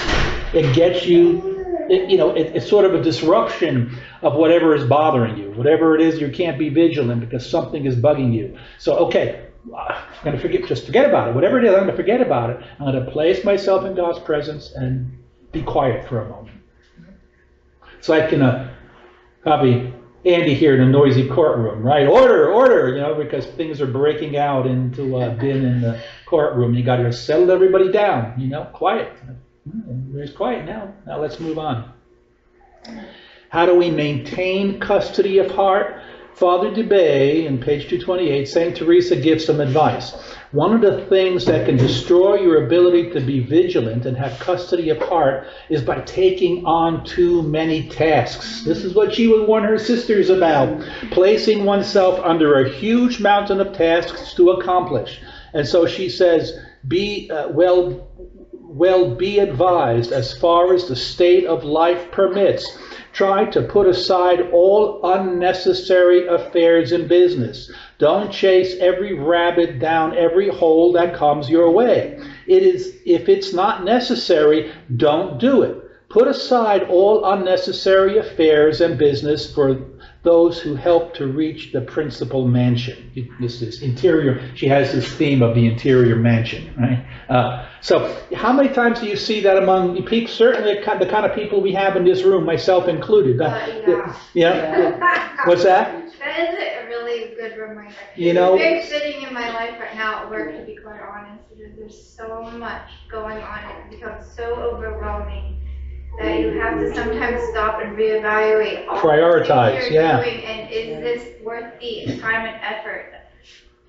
It gets you, it's sort of a disruption of whatever is bothering you. Whatever it is, you can't be vigilant because something is bugging you. So, okay, I'm going to forget about it. Whatever it is, I'm going to forget about it. I'm going to place myself in God's presence and be quiet for a moment. It's like probably Andy here in a noisy courtroom, right? Order, because things are breaking out into a din in the courtroom. You got to settle everybody down, quiet. There's quiet now. Now let's move on. How do we maintain custody of heart? Father Dubay, in page 228, St. Teresa gives some advice. One of the things that can destroy your ability to be vigilant and have custody of heart is by taking on too many tasks. This is what she would warn her sisters about, placing oneself under a huge mountain of tasks to accomplish. And so she says, be advised as far as the state of life permits. Try to put aside all unnecessary affairs in business. Don't chase every rabbit down every hole that comes your way. If it's not necessary, don't do it. Put aside all unnecessary affairs and business for those who help to reach the principal mansion. This is interior. She has this theme of the interior mansion, right? So how many times do you see that among people? Certainly the kind of people we have in this room, myself included. Yeah. What's that? That is a really good reminder. I'm sitting in my life right now at work, to be quite honest. There's so much going on. It becomes so overwhelming that you have to sometimes stop and reevaluate all prioritize, the things you're doing, and is this worth the time and effort?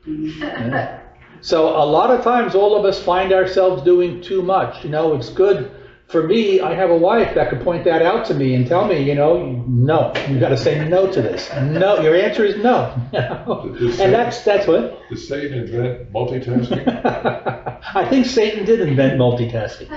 Yeah. So a lot of times all of us find ourselves doing too much. It's good for me. I have a wife that could point that out to me and tell me, no, you got to say no to this. No, your answer is no. And that's what? Did Satan invent multitasking? I think Satan did invent multitasking.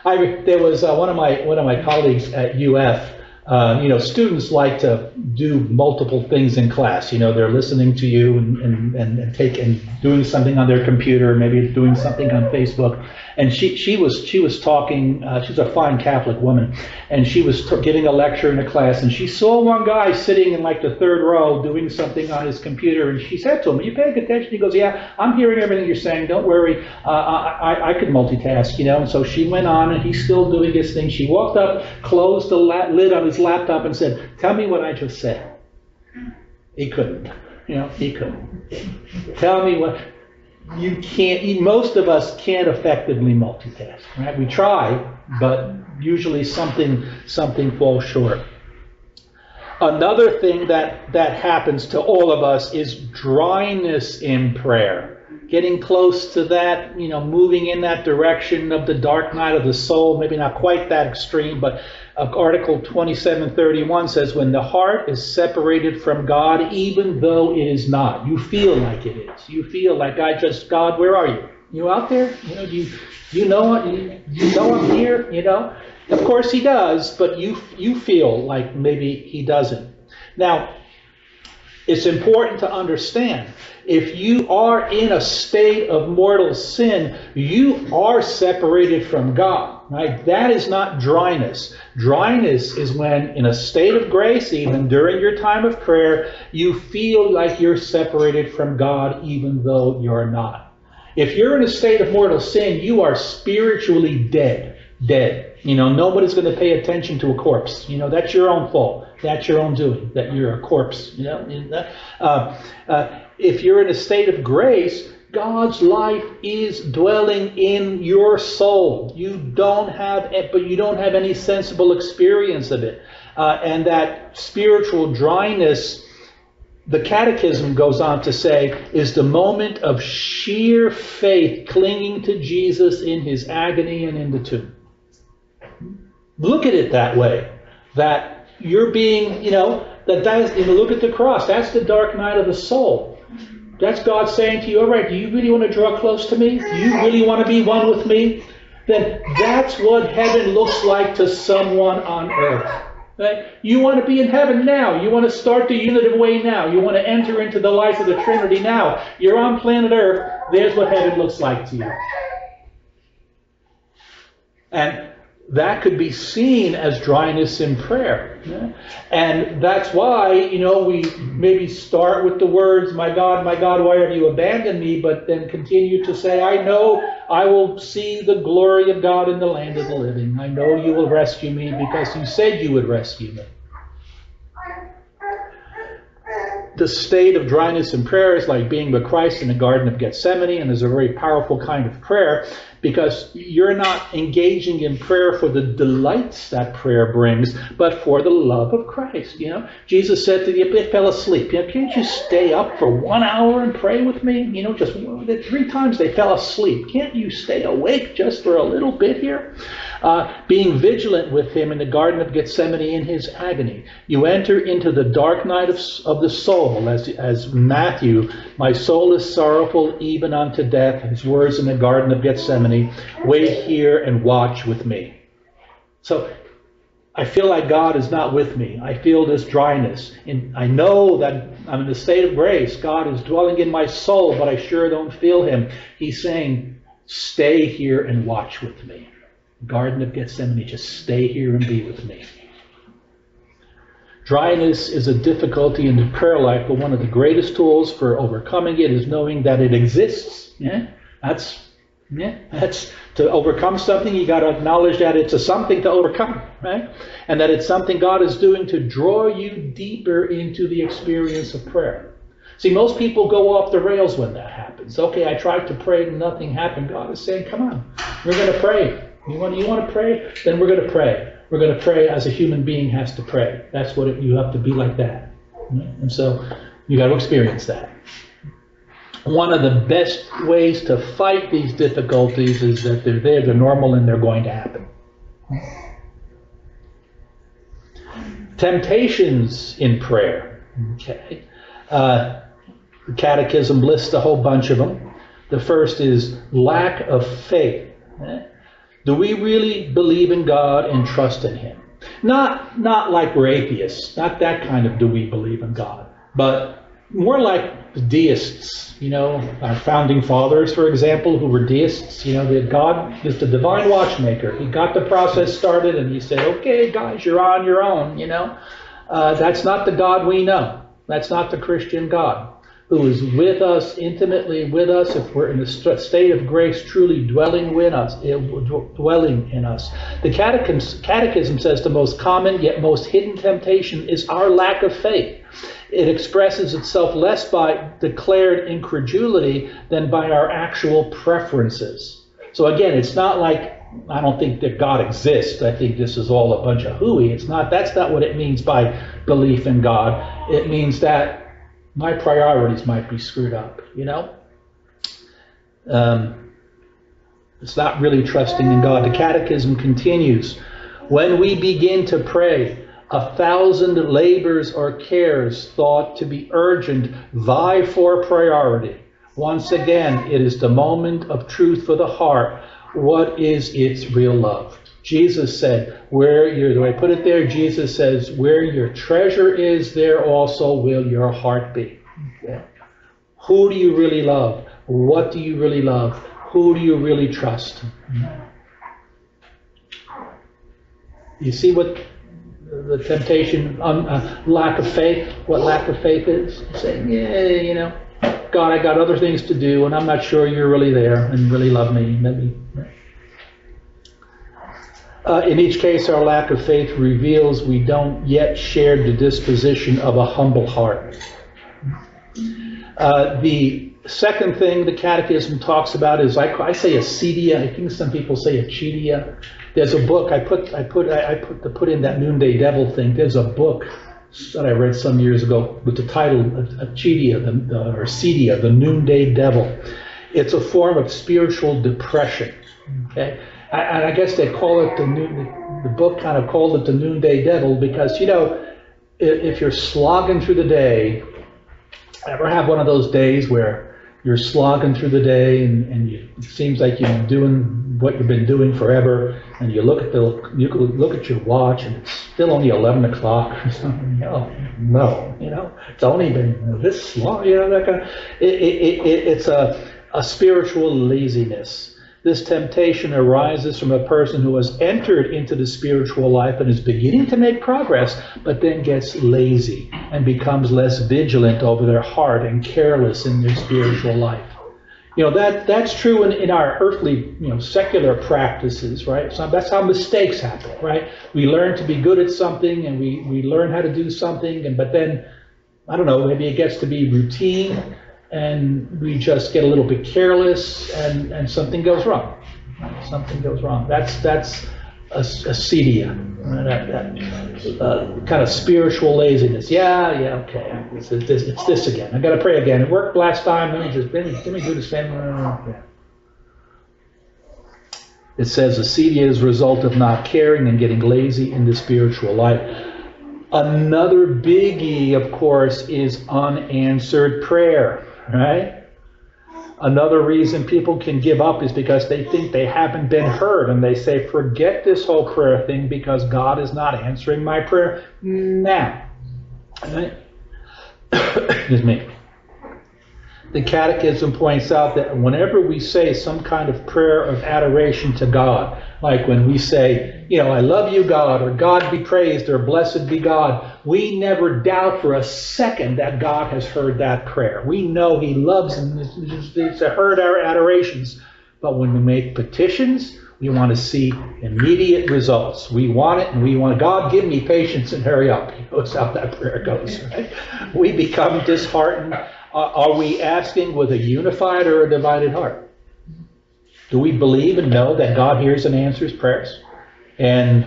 Right? There was one of my colleagues at UF Students like to do multiple things in class. They're listening to you and doing something on their computer, maybe doing something on Facebook. And she was talking. She's a fine Catholic woman, and she was giving a lecture in a class. And she saw one guy sitting in like the third row doing something on his computer. And she said to him, "Are you paying attention?" He goes, "Yeah, I'm hearing everything you're saying. Don't worry, I could multitask." And so she went on, and he's still doing his thing. She walked up, closed the lid on his laptop, and said, "Tell me what I just said." He couldn't. He couldn't. Tell me what. You can't, most of us can't effectively multitask, right? We try, but usually something falls short. Another thing that happens to all of us is dryness in prayer. Getting close to that, moving in that direction of the dark night of the soul, maybe not quite that extreme, but Article 27:31 says, when the heart is separated from God, even though it is not. You feel like it is. You feel like, God, where are you? You out there? You know I'm here? Of course he does, but you feel like maybe he doesn't. Now, it's important to understand, if you are in a state of mortal sin, you are separated from God, right? That is not dryness. Dryness is when, in a state of grace, even during your time of prayer, you feel like you're separated from God, even though you're not. If you're in a state of mortal sin, you are spiritually dead. Nobody's going to pay attention to a corpse. That's your own fault. That's your own doing, that you're a corpse. If you're in a state of grace, God's life is dwelling in your soul. You don't have any sensible experience of it. And that spiritual dryness, the Catechism goes on to say, is the moment of sheer faith clinging to Jesus in his agony and in the tomb. Look at it that way. That you're being, look at the cross. That's the dark night of the soul. That's God saying to you, all right, do you really want to draw close to me? Do you really want to be one with me? Then that's what heaven looks like to someone on earth. Right? You want to be in heaven now. You want to start the unitive way now. You want to enter into the life of the Trinity now. You're on planet Earth. There's what heaven looks like to you. And that could be seen as dryness in prayer. Yeah? And that's why, we maybe start with the words, my God, why have you abandoned me? But then continue to say, I know I will see the glory of God in the land of the living. I know you will rescue me because you said you would rescue me. The state of dryness in prayer is like being with Christ in the Garden of Gethsemane, and is a very powerful kind of prayer because you're not engaging in prayer for the delights that prayer brings, but for the love of Christ. Jesus said to the they fell asleep. Can't you stay up for 1 hour and pray with me? Just 3 times they fell asleep. Can't you stay awake just for a little bit here? Being vigilant with him in the Garden of Gethsemane in his agony. You enter into the dark night of the soul, as Matthew, my soul is sorrowful even unto death, his words in the Garden of Gethsemane, wait here and watch with me. So I feel like God is not with me. I feel this dryness. And I know that I'm in a state of grace. God is dwelling in my soul, but I sure don't feel him. He's saying, stay here and watch with me. Garden of Gethsemane, just stay here and be with me. Dryness is a difficulty in the prayer life, but one of the greatest tools for overcoming it is knowing that it exists. That's to overcome something, you got to acknowledge that it's a something to overcome, right? And that it's something God is doing to draw you deeper into the experience of prayer. See, most people go off the rails when that happens. Okay, I tried to pray and nothing happened. God is saying, come on, we're going to pray. You want to pray? Then we're going to pray. We're going to pray as a human being has to pray. That's what you have to be like that. And so you got to experience that. One of the best ways to fight these difficulties is that they're there, they're normal, and they're going to happen. Temptations in prayer. Okay. The Catechism lists a whole bunch of them. The first is lack of faith. Do we really believe in God and trust in him? Not like we're atheists, not that kind of do we believe in God, but more like deists, you know, our founding fathers, for example, who were deists, you know, that God is the divine watchmaker. He got the process started and he said, okay, guys, you're on your own, you know. That's not the God we know. That's not the Christian God, who is with us, intimately with us, if we're in a state of grace, truly dwelling in us. The Catechism says the most common yet most hidden temptation is our lack of faith. It expresses itself less by declared incredulity than by our actual preferences. So again, it's not like, I don't think that God exists. I think this is all a bunch of hooey. That's not what it means by belief in God. It means that my priorities might be screwed up, you know? It's not really trusting in God. The Catechism continues, when we begin to pray, 1,000 labors or cares thought to be urgent vie for priority. Once again, it is the moment of truth for the heart. What is its real love? Jesus said, do I put it there? Jesus says, where your treasure is, there also will your heart be. Okay. Who do you really love? What do you really love? Who do you really trust? You see what the temptation, lack of faith, what lack of faith is? Saying, yeah, you know, God, I got other things to do, and I'm not sure you're really there and really love me. Maybe. In each case, our lack of faith reveals we don't yet share the disposition of a humble heart. The second thing the Catechism talks about is, I say acedia. I think some people say acedia. There's a book I put in that Noonday Devil thing. There's a book that I read some years ago with the title acedia, or acedia, the Noonday Devil. It's a form of spiritual depression. Okay, and I guess they call it the book kind of called it the Noonday Devil because, you know, if you're slogging through the day, ever have one of those days where you're slogging through the day and it seems like you're doing what you've been doing forever, and you look at your watch and it's still only 11 o'clock or something. Oh no, you know, it's only been this long, you know, that kind of, it's a spiritual laziness. This temptation arises from a person who has entered into the spiritual life and is beginning to make progress, but then gets lazy and becomes less vigilant over their heart and careless in their spiritual life. You know, that's true in our earthly, you know, secular practices, right? So that's how mistakes happen, right? We learn to be good at something and we learn how to do something, but then, I don't know, maybe it gets to be routine, and we just get a little bit careless, and something goes wrong. Something goes wrong. That's acedia, that kind of spiritual laziness. Yeah, okay. It's this again. I got to pray again. It worked last time. Let me do the same. Yeah. It says acedia is a result of not caring and getting lazy in the spiritual life. Another biggie, of course, is unanswered prayer. Right? Another reason people can give up is because they think they haven't been heard, and they say, forget this whole prayer thing because God is not answering my prayer now. Right? Excuse me. The Catechism points out that whenever we say some kind of prayer of adoration to God, like when we say, you know, I love you, God, or God be praised, or blessed be God, we never doubt for a second that God has heard that prayer. We know He loves and has heard our adorations. But when we make petitions, we want to see immediate results. We want it, and we want, God, give me patience and hurry up. That's how that prayer goes, right? We become disheartened. Are we asking with a unified or a divided heart? Do we believe and know that God hears and answers prayers? And,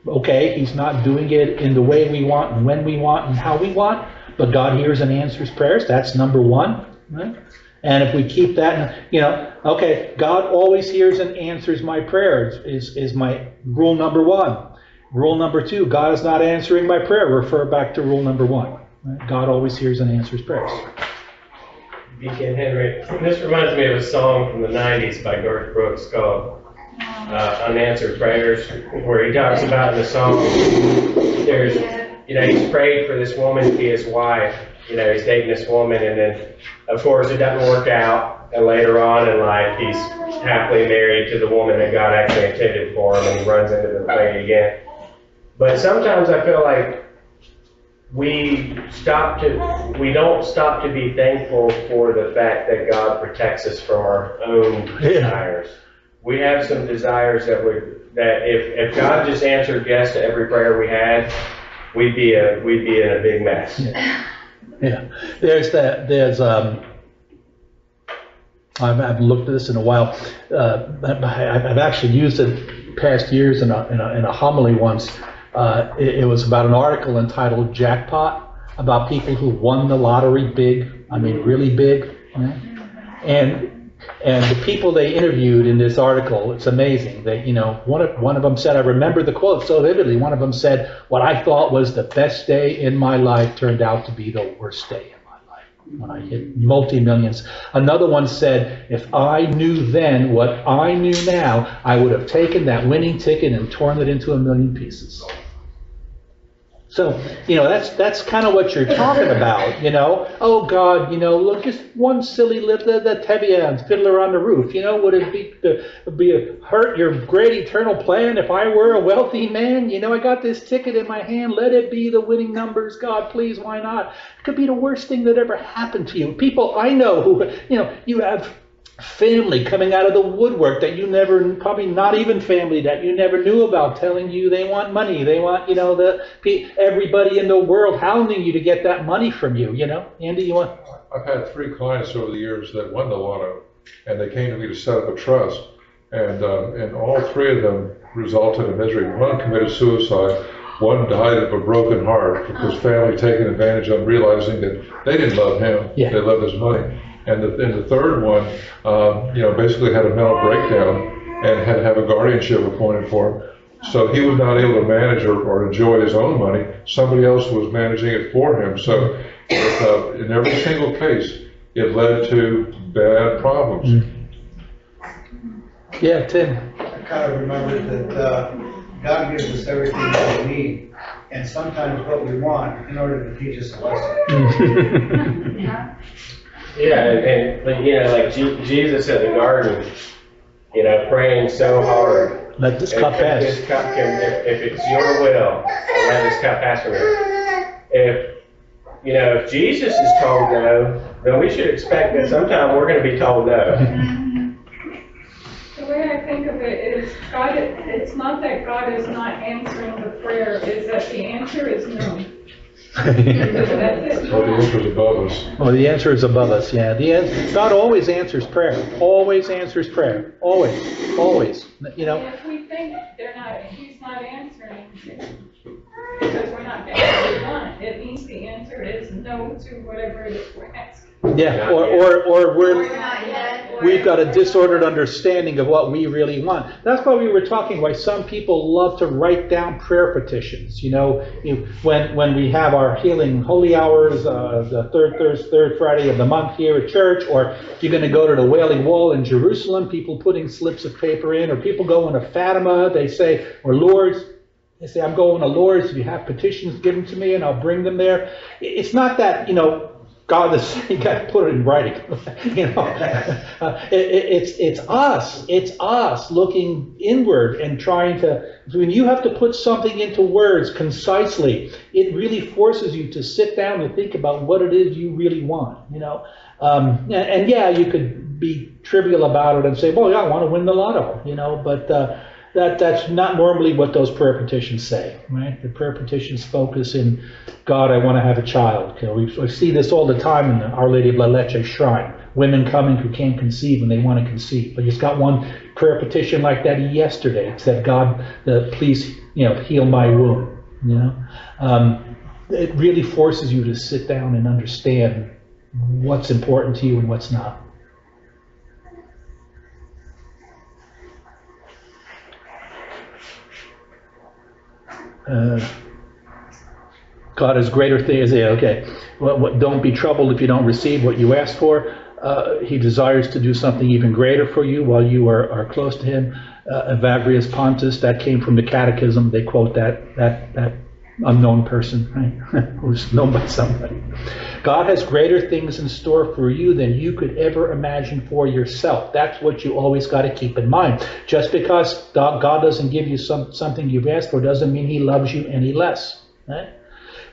okay, He's not doing it in the way we want and when we want and how we want, but God hears and answers prayers. That's number one, right? And if we keep that, you know, okay, God always hears and answers my prayers is my rule number one. Rule number two, God is not answering my prayer. Refer back to rule number one. Right? God always hears and answers prayers. Deacon Henry, this reminds me of a song from the 90s by Garth Brooks called unanswered prayers, where he talks about in the song, there's, he's prayed for this woman to be his wife. He's dating this woman, and then, of course, it doesn't work out, and later on in life, he's happily married to the woman that God actually intended for him, and he runs into the lady again. But sometimes I feel like we don't stop to be thankful for the fact that God protects us from our own desires. We have some desires that if God just answered yes to every prayer we had, we'd be in a big mess. Yeah. I haven't looked at this in a while. I've actually used it past years in a homily once. It was about an article entitled "Jackpot," about people who won the lottery big. I mean, really big. And the people they interviewed in this article, it's amazing. They, one of them said, I remember the quote so vividly. One of them said, "What I thought was the best day in my life turned out to be the worst day in my life when I hit multi-millions." Another one said, "If I knew then what I knew now, I would have taken that winning ticket and torn it into a million pieces." So, that's kind of what you're talking about, Oh God, look, just one silly little the Tebians, Fiddler on the Roof, would it be hurt your great eternal plan if I were a wealthy man? I got this ticket in my hand, let it be the winning numbers, God, please, why not? It could be the worst thing that ever happened to you. People I know who, you have family coming out of the woodwork that you never, probably not even family that you never knew about, telling you they want money, they want, everybody in the world hounding you to get that money from you, Andy, you want? I've had 3 clients over the years that won the lotto, and they came to me to set up a trust, and all 3 of them resulted in misery. One committed suicide, one died of a broken heart because family taking advantage of realizing that they didn't love him, they loved his money. And the third one, basically had a mental breakdown and had to have a guardianship appointed for him. So he was not able to manage or enjoy his own money. Somebody else was managing it for him. So in every single case, it led to bad problems. Yeah, Tim. I kind of remember that God gives us everything that we need, and sometimes what we want in order to teach us a lesson. Yeah, and like Jesus in the garden, praying so hard. Let this cup pass. This cup if it's your will, let this cup pass from me. If Jesus is told no, then we should expect that sometime we're going to be told no. The way I think of it is, God. It's not that God is not answering the prayer; it's that the answer is no. Well, the answer is above us. Oh, the answer is above us, yeah. God always answers prayer. Always answers prayer. Always. Always. If we think He's not answering because we're not getting what we want, it means the answer is no to whatever it is we're asking. Yeah, or we've got a disordered understanding of what we really want. That's why we were talking why some people love to write down prayer petitions. When we have our healing holy hours, the third Friday of the month here at church, or if you're going to go to the Wailing Wall in Jerusalem, people putting slips of paper in, or people going to Fatima, they say, or Lourdes, they say, I'm going to Lourdes, if you have petitions, give them to me and I'll bring them there. It's not that, God is, you got to put it in writing. It's us looking inward and trying to, when you have to put something into words concisely, it really forces you to sit down and think about what it is you really want, and you could be trivial about it and say, well, yeah, I want to win the lotto, but that's not normally what those prayer petitions say, right? The prayer petitions focus in, God, I want to have a child. We see this all the time in the Our Lady of La Leche shrine. Women coming who can't conceive and they want to conceive. I just got one prayer petition like that yesterday. It said, God, please, heal my womb. It really forces you to sit down and understand what's important to you and what's not. God has greater things. Yeah, okay. Don't be troubled if you don't receive what you ask for. He desires to do something even greater for you while you are close to Him. Evagrius Pontus, that came from the Catechism. They quote that unknown person, right? Who's known by somebody. God has greater things in store for you than you could ever imagine for yourself. That's what you always got to keep in mind. Just because God doesn't give you something you've asked for doesn't mean he loves you any less. Right?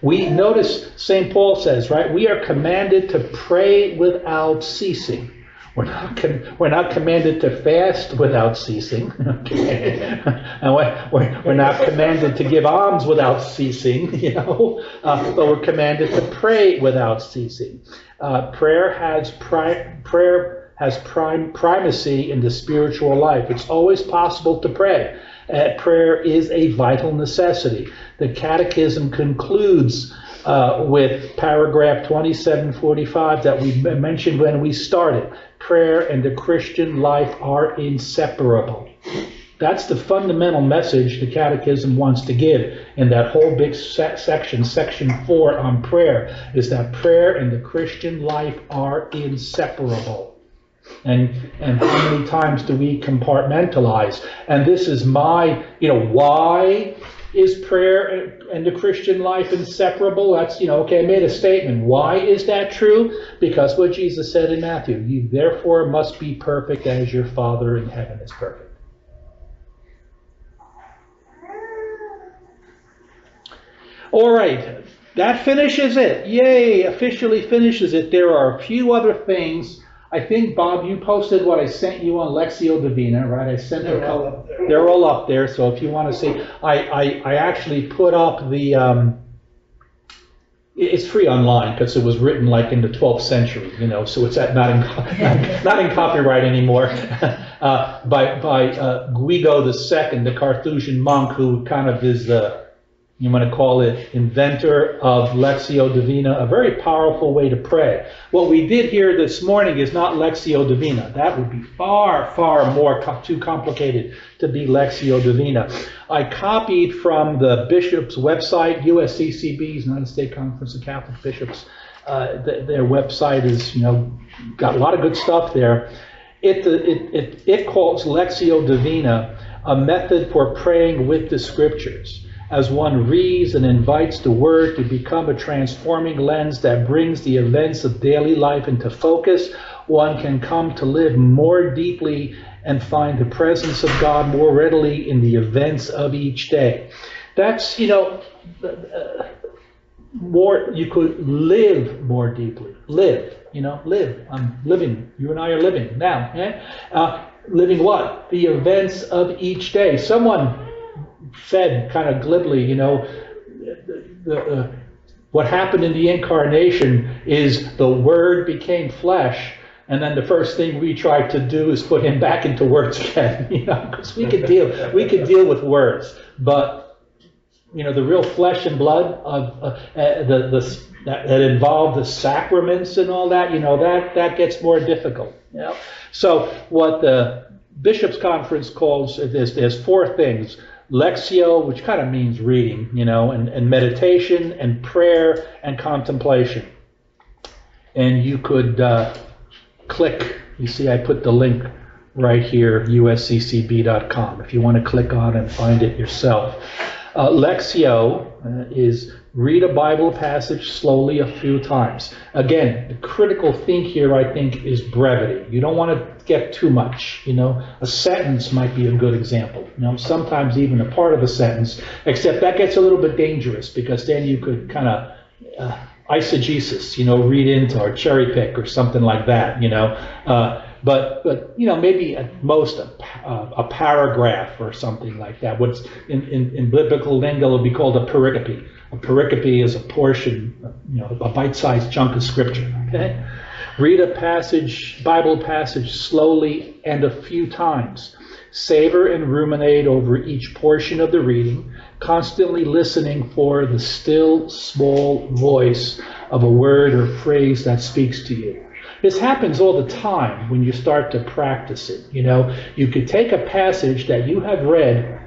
We notice St. Paul says, right, we are commanded to pray without ceasing. We're not commanded to fast without ceasing. Okay? And we're not commanded to give alms without ceasing, but we're commanded to pray without ceasing. Prayer has primacy in the spiritual life. It's always possible to pray. Prayer is a vital necessity. The Catechism concludes with paragraph 2745 that we mentioned when we started. Prayer and the Christian life are inseparable. That's the fundamental message the Catechism wants to give in that whole big section 4 on prayer, is that prayer and the Christian life are inseparable. And how many times do we compartmentalize? And this is my, why is prayer and the Christian life inseparable? That's, okay, I made a statement. Why is that true? Because what Jesus said in Matthew, you therefore must be perfect as your Father in heaven is perfect. All right, that finishes it. Yay, officially finishes it. There are a few other things. I think, Bob, you posted what I sent you on Lectio Divina, right? I sent a couple. They're all up there, so if you want to see, I actually put up the, it's free online because it was written like in the 12th century, so it's not in copyright anymore, by Guido II, the Carthusian monk, who kind of is the, you want to call it, inventor of Lectio Divina, a very powerful way to pray. What we did here this morning is not Lectio Divina. That would be far, far more too complicated to be Lectio Divina. I copied from the bishop's website, USCCB's, United States Conference of Catholic Bishops. Their website is, got a lot of good stuff there. It calls Lectio Divina a method for praying with the Scriptures. As one reads and invites the Word to become a transforming lens that brings the events of daily life into focus, one can come to live more deeply and find the presence of God more readily in the events of each day. That's, more, you could live more deeply. Live. I'm living. You and I are living now. Living what? The events of each day. Someone said kind of glibly, what happened in the incarnation is the Word became flesh, and then the first thing we tried to do is put him back into words again, because we could deal with words, but the real flesh and blood of that involved the sacraments and all that, that gets more difficult. So what the Bishops' Conference calls, there's 4 things. Lectio, which kind of means reading, and meditation and prayer and contemplation. And you could click, you see I put the link right here, usccb.com, if you want to click on and find it yourself. Lectio is read a Bible passage slowly a few times. Again, the critical thing here, I think, is brevity. You don't want to get too much. A sentence might be a good example. Sometimes even a part of a sentence, except that gets a little bit dangerous because then you could kind of eisegesis, read into or cherry pick or something like that. But maybe at most a paragraph or something like that. What's in biblical lingo would be called a pericope. A pericope is a portion, a bite-sized chunk of scripture. Okay, read a Bible passage slowly and a few times. Savor and ruminate over each portion of the reading, constantly listening for the still, small voice of a word or phrase that speaks to you. This happens all the time when you start to practice it. You could take a passage that you have read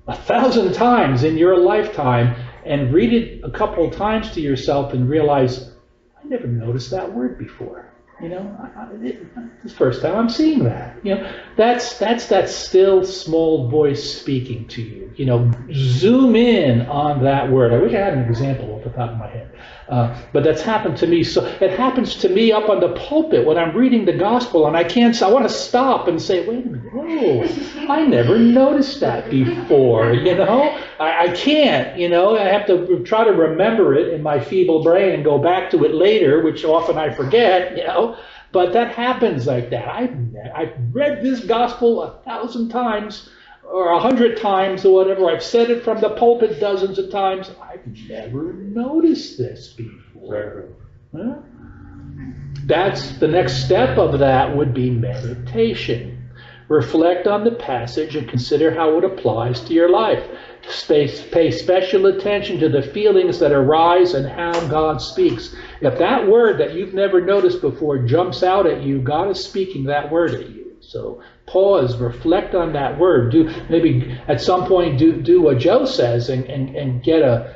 1,000 times in your lifetime and read it a couple of times to yourself and realize, I never noticed that word before. You know, it's the first time I'm seeing that. You know, that's that still small voice speaking to you. You know, zoom in on that word. I wish I had an example off the top of my head. But that's happened to me. So it happens to me up on the pulpit when I'm reading the gospel, and I want to stop and say, wait a minute, whoa, I never noticed that before, you know? I can't, you know, I have to try to remember it in my feeble brain and go back to it later, which often I forget, you know? But that happens like that. I've read this gospel 1,000 times, or 100 times, or whatever. I've said it from the pulpit dozens of times. I've never noticed this before. Huh? That's the next step of that would be meditation. Reflect on the passage and consider how it applies to your life. Pay special attention to the feelings that arise and how God speaks. If that word that you've never noticed before jumps out at you, God is speaking that word at you. So pause, reflect on that word. Maybe at some point do what Joe says and get a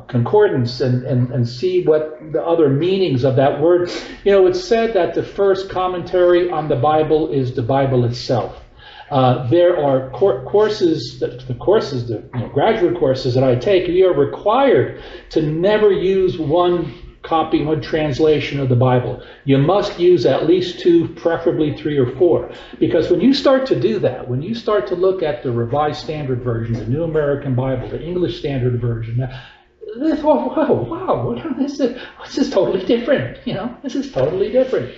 concordance and see what the other meanings of that word. You know, it's said that the first commentary on the Bible is the Bible itself. There are courses, graduate courses that I take. You are required to never use one copy, one translation of the Bible. You must use at least 2, preferably 3 or 4. Because when you start to do that, when you start to look at the Revised Standard Version, the New American Bible, the English Standard Version, wow, this is totally different. You know, this is totally different.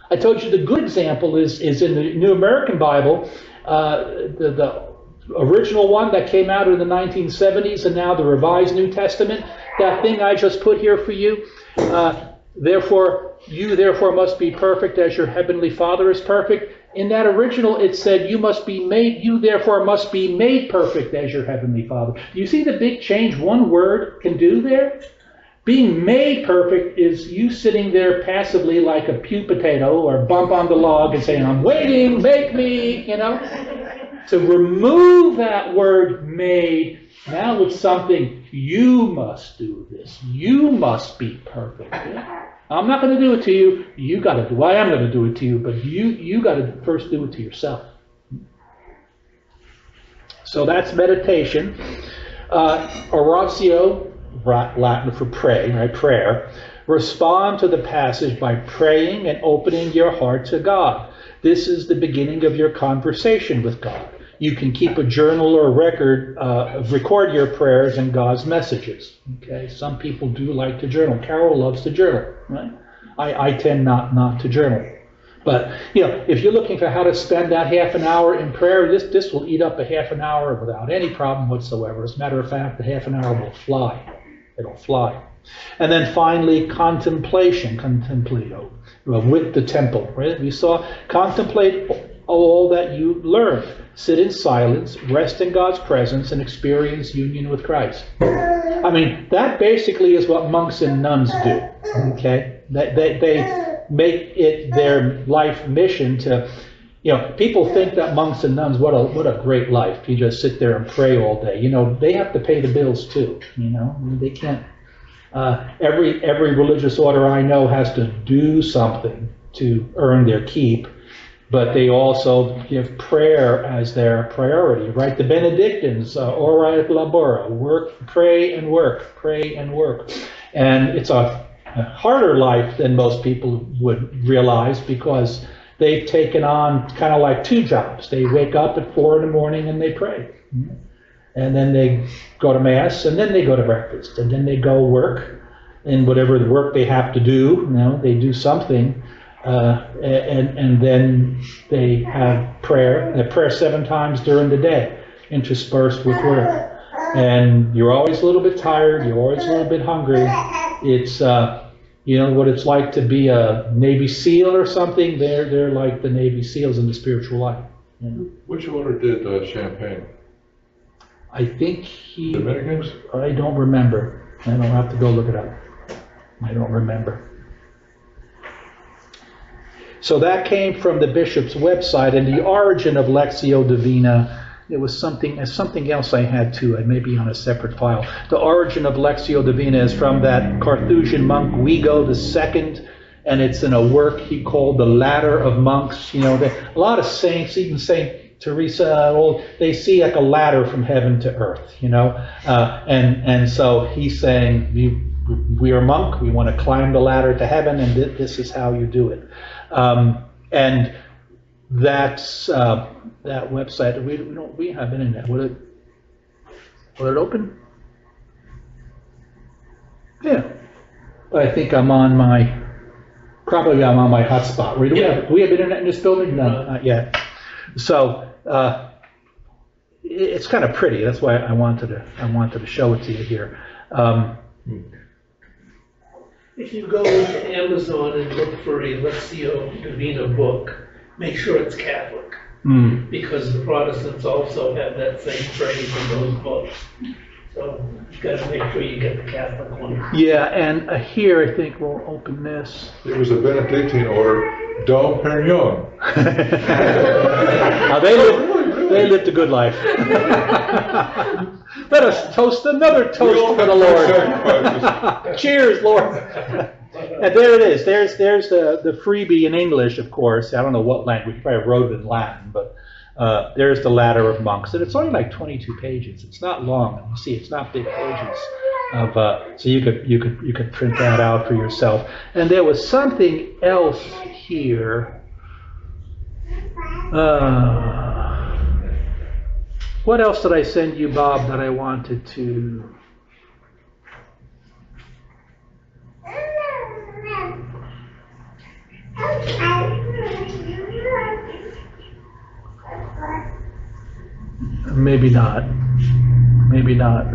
I told you the good example is in the New American Bible, the original one that came out in the 1970s, and now the Revised New Testament. That thing I just put here for you. Therefore must be perfect as your heavenly Father is perfect. In that original, it said you therefore must be made perfect as your heavenly Father. You see the big change one word can do there? Being made perfect is you sitting there passively like a pew potato or bump on the log and saying, I'm waiting, make me, you know. To remove that word made, now it's something, you must do this. You must be perfect. I'm not going to do it to you. You got to do. I am going to do it to you, but you got to first do it to yourself. So that's meditation. Oratio, Latin for pray, right? Prayer. Respond to the passage by praying and opening your heart to God. This is the beginning of your conversation with God. You can keep a journal or a record your prayers and God's messages. Okay, some people do like to journal. Carol loves to journal, right? I tend not to journal. But you know, if you're looking for how to spend that half an hour in prayer, this will eat up a half an hour without any problem whatsoever. As a matter of fact, the half an hour will fly. It'll fly. And then finally, contemplation, contemplatio, with the temple. Right? We saw contemplate all that you learned. Sit in silence, rest in God's presence, and experience union with Christ. I mean, that basically is what monks and nuns do. Okay, they make it their life mission to. You know, people think that monks and nuns, what a great life. You just sit there and pray all day. You know, they have to pay the bills too. You know, they can't. Every religious order I know has to do something to earn their keep, but they also give prayer as their priority, right? The Benedictines, ora et labora, work, pray and work, pray and work. And it's a harder life than most people would realize because they've taken on kind of like 2 jobs. They wake up at 4 in the morning and they pray. And then they go to Mass, and then they go to breakfast, and then they go work, and whatever the work they have to do, you know, they do something, and then they have prayer. They pray 7 times during the day, interspersed with work. And you're always a little bit tired, you're always a little bit hungry. It's you know what it's like to be a Navy SEAL or something. They're like the Navy SEALs in the spiritual life. You know? Which order did Champagne? I think he... Dominicans? I don't remember. I don't have to go look it up. I don't remember. So that came from the bishop's website, and the origin of Lectio Divina, it was something else I had too, maybe on a separate file. The origin of Lectio Divina is from that Carthusian monk Guigo II, and it's in a work he called The Ladder of Monks. You know, a lot of saints, even Saint Teresa, they see like a ladder from heaven to earth, you know, and so he's saying, we are monk, we want to climb the ladder to heaven, and this is how you do it. And that's that website. We have internet. Will it open? Yeah. But I think I'm on my hotspot. Do we have internet in this building? No, not yet. So it's kind of pretty. That's why I wanted to show it to you here. If you go to Amazon and look for a Lectio Divina book, make sure it's Catholic, because the Protestants also have that same phrase in those books. So you've got to make sure you get the Catholic one. Yeah, and here I think we'll open this. It was a Benedictine order, Dom Perignon. They lived a good life. Let us toast another toast for the Lord. Cheers, Lord. And there it is. There's the freebie in English, of course. I don't know what language. You probably wrote it in Latin, but there's the Ladder of Monks, and it's only like 22 pages. It's not long. You see, it's not big pages. So you could print that out for yourself. And there was something else here. What else did I send you, Bob, that I wanted to? Maybe not. Maybe not.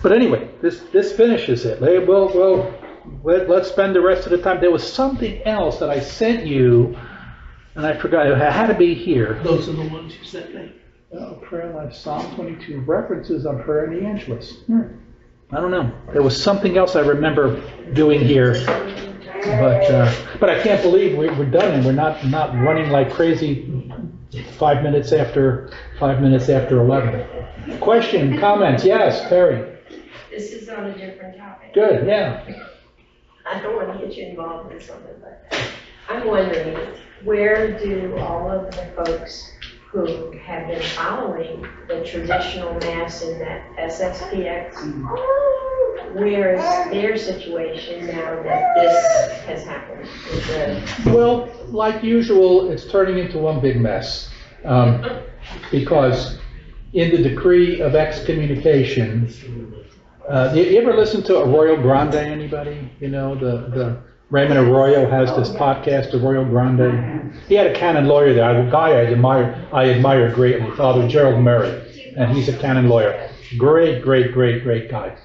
But anyway, this finishes it. Let's spend the rest of the time. There was something else that I sent you, and I forgot. It had to be here. Those are the ones you sent me. Oh, prayer life, Psalm 22, references on prayer in the Angelus. I don't know. There was something else I remember doing here, but I can't believe we're done and we're not running like crazy 5 minutes after 11. Question, comments? Yes, Terry. This is on a different topic. Good, yeah. I don't want to get you involved in something, but I'm wondering, where do all of the folks who have been following the traditional Mass in that SSPX, where is their situation now that this has happened? Well, like usual, it's turning into one big mess. Because in the decree of excommunication, you ever listen to Arroyo Grande, anybody? You know, the Raymond Arroyo has this podcast, Arroyo Grande. He had a canon lawyer there, a guy I admire greatly, Father Gerald Murray, and he's a canon lawyer. Great guy.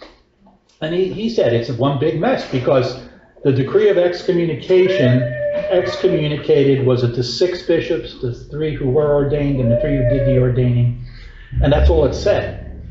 And he said it's one big mess because the decree of excommunication excommunicated, was it the 6 bishops, the 3 who were ordained and the 3 who did the ordaining, and that's all it said.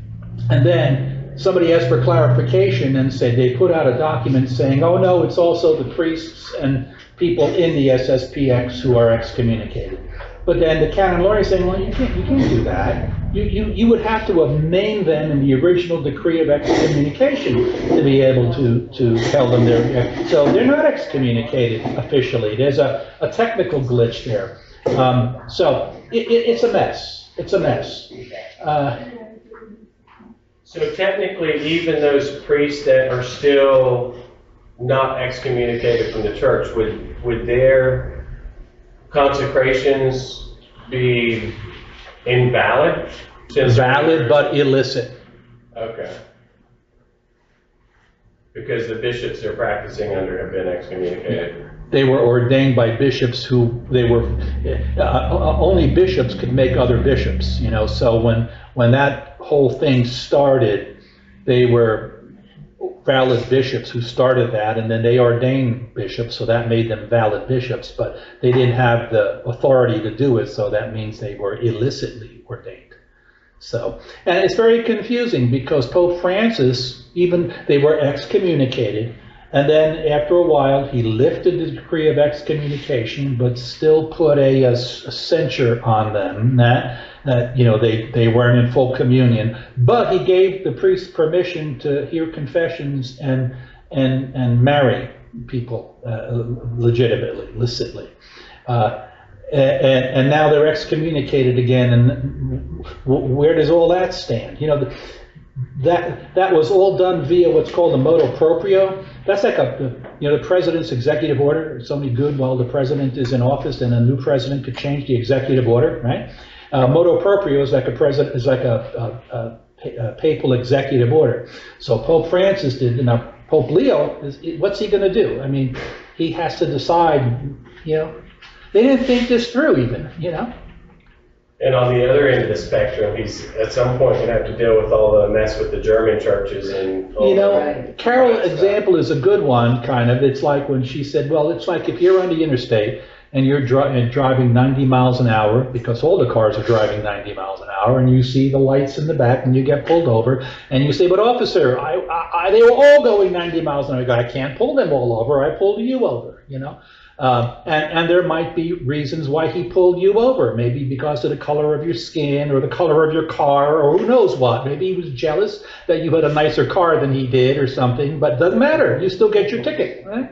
And then somebody asked for clarification and said they put out a document saying, oh no, it's also the priests and people in the SSPX who are excommunicated. But then the canon lawyer is saying, well, you can't do that. You would have to have named them in the original decree of excommunication to be able to tell them they're, so they're not excommunicated officially. There's a technical glitch there. So it's a mess. It's a mess. So technically, even those priests that are still not excommunicated from the church, would their consecrations be invalid? Valid but illicit. Okay. Because the bishops they're practicing under have been excommunicated. They were ordained by bishops who only bishops could make other bishops, you know. So when that whole thing started, they were valid bishops who started that, and then they ordained bishops, so that made them valid bishops, but they didn't have the authority to do it, so that means they were illicitly ordained. So, and it's very confusing because Pope Francis, they were excommunicated, and then after a while he lifted the decree of excommunication, but still put a censure on them that you know they weren't in full communion. But he gave the priests permission to hear confessions and marry people legitimately, licitly. And now they're excommunicated again, and where does all that stand? You know, that was all done via what's called a motu proprio. That's like the president's executive order. It's only good while the president is in office, and a new president could change the executive order, right? Motu proprio is like a papal executive order. So Pope Francis did. Now Pope Leo what's he going to do? I mean, he has to decide. You know, they didn't think this through even. You know. And on the other end of the spectrum, he's at some point going to have to deal with all the mess with the German churches and all that. Carol's example is a good one, kind of. It's like when she said, well, it's like if you're on the interstate and you're driving 90 miles an hour, because all the cars are driving 90 miles an hour, and you see the lights in the back and you get pulled over, and you say, but officer, they were all going 90 miles an hour. You go, I can't pull them all over, I pulled you over, you know. And there might be reasons why he pulled you over, maybe because of the color of your skin or the color of your car or who knows what. Maybe he was jealous that you had a nicer car than he did or something, but it doesn't matter. You still get your ticket, right?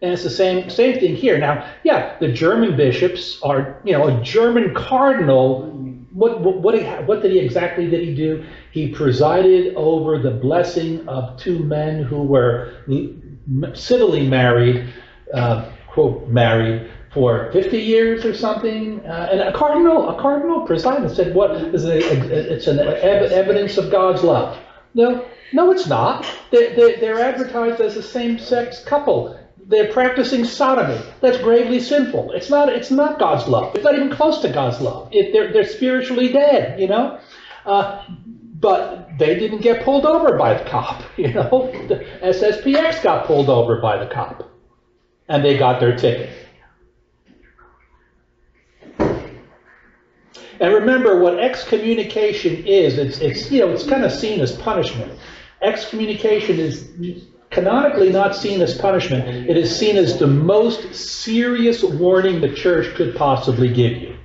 And it's the same thing here. Now, yeah, the German bishops are, you know, a German cardinal. What did he exactly did he do? He presided over the blessing of two men who were civilly married, quote, married for 50 years or something, and a cardinal presided and said, "What is it? It's an evidence of God's love." No, it's not. They're advertised as a same-sex couple. They're practicing sodomy. That's gravely sinful. It's not God's love. It's not even close to God's love. They're spiritually dead, you know. But they didn't get pulled over by the cop, you know. The SSPX got pulled over by the cop. And they got their ticket. And remember what excommunication is. It's kind of seen as punishment. Excommunication is canonically not seen as punishment. It is seen as the most serious warning the church could possibly give you.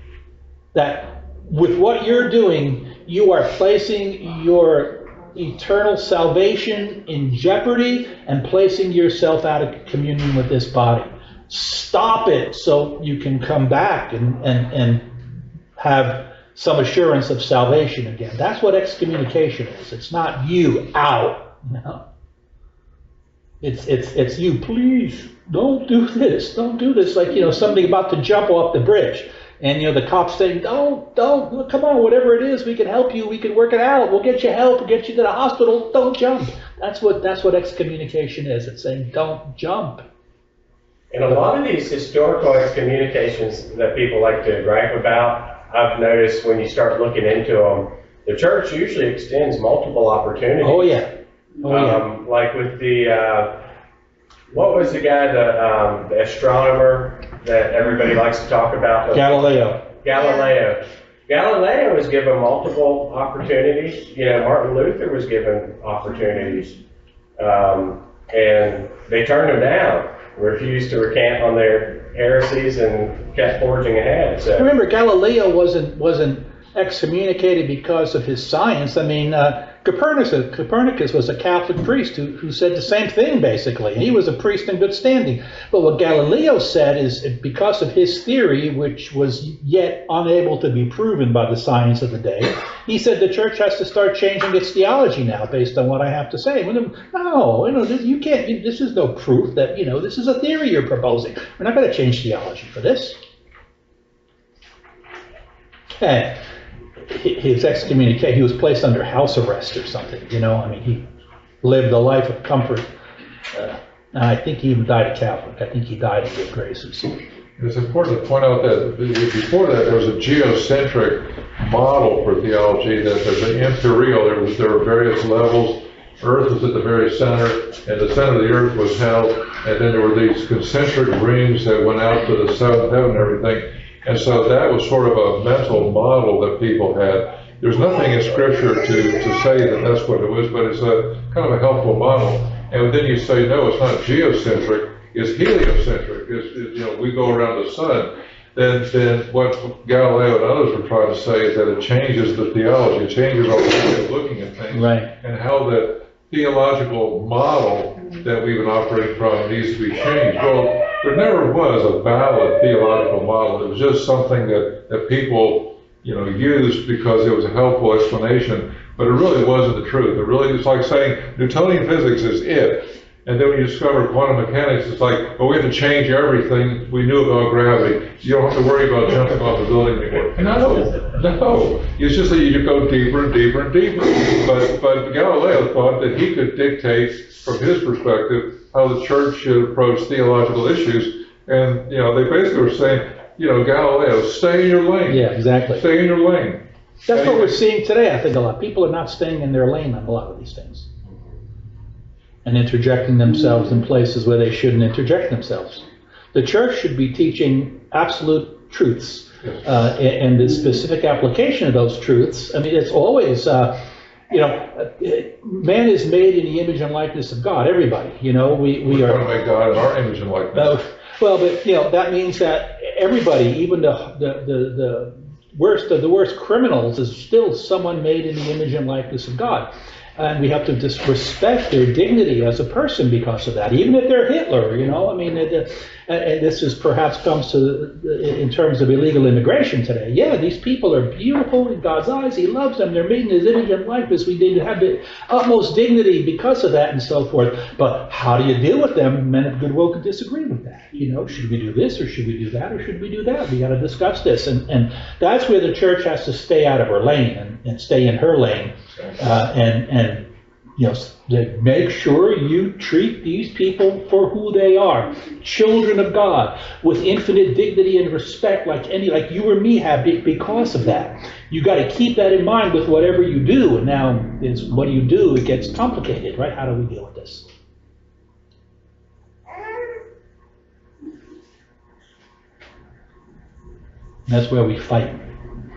That with what you're doing, you are placing your eternal salvation in jeopardy and placing yourself out of communion with this body. Stop it so you can come back and have some assurance of salvation again. That's what excommunication is. It's not you out. No. It's you, please don't do this. Don't do this. Like, you know, somebody about to jump off the bridge. And, you know, the cop's saying, don't, come on, whatever it is, we can help you, we can work it out, we'll get you help, we'll get you to the hospital, don't jump. That's what excommunication is. It's saying, don't jump. And a lot of these historical excommunications that people like to gripe about, I've noticed when you start looking into them, the church usually extends multiple opportunities. Oh, yeah. Like with the, what was the guy, the astronomer that everybody likes to talk about? Galileo was given multiple opportunities. You know, Martin Luther was given opportunities. And they turned them down, refused to recant on their heresies and kept forging ahead. So remember, Galileo wasn't excommunicated because of his science. I mean, Copernicus was a Catholic priest who said the same thing, basically. He was a priest in good standing. But what Galileo said is because of his theory, which was yet unable to be proven by the science of the day, he said the church has to start changing its theology now based on what I have to say. No, you know, you can't, this is no proof that, you know, this is a theory you're proposing. We're not going to change theology for this. And his excommunication, he was placed under house arrest or something, you know. I mean, he lived a life of comfort. And I think he even died a Catholic. I think he died in good graces. It's important to point out that before that, there was a geocentric model for theology, that there's an imperial, there were various levels. Earth was at the very center, and the center of the earth was hell, and then there were these concentric rings that went out to the seventh heaven and everything. And so that was sort of a mental model that people had. There's nothing in Scripture to say that that's what it was, but it's a kind of a helpful model. And then you say, no, it's not geocentric, it's heliocentric. You know, we go around the sun. Then what Galileo and others were trying to say is that it changes the theology, it changes our way of looking at things, right, and how that theological model that we've been operating from needs to be changed. Well, there never was a valid theological model. It was just something that people, used because it was a helpful explanation, but it really wasn't the truth. It really is like saying Newtonian physics is it. And then when you discover quantum mechanics, it's like, we have to change everything we knew about gravity. You don't have to worry about jumping off a building anymore. No. It's just that you go deeper and deeper and deeper. But Galileo thought that he could dictate, from his perspective, how the church should approach theological issues. And, they basically were saying, Galileo, stay in your lane. Yeah, exactly. Stay in your lane. That's what we're seeing today, I think, a lot. People are not staying in their lane on a lot of these things. And interjecting themselves in places where they shouldn't interject themselves. The church should be teaching absolute truths, and the specific application of those truths. I mean, it's always, man is made in the image and likeness of God, everybody. We are. We want to make God in our image and likeness. Well, but, that means that everybody, even the worst of the worst criminals, is still someone made in the image and likeness of God. And we have to just respect their dignity as a person because of that, even if they're Hitler, I mean, and this is perhaps comes to, in terms of illegal immigration today. Yeah, these people are beautiful in God's eyes. He loves them. They're made in His image and likeness. We need to have the utmost dignity because of that and so forth. But how do you deal with them? Men of goodwill could disagree with that. Should we do this or should we do that or should we do that? We got to discuss this. And that's where the church has to stay out of her lane and stay in her lane. And make sure you treat these people for who they are, children of God, with infinite dignity and respect, like you or me have, because of that. You got to keep that in mind with whatever you do. And now, what do you do? It gets complicated, right? How do we deal with this? That's where we fight.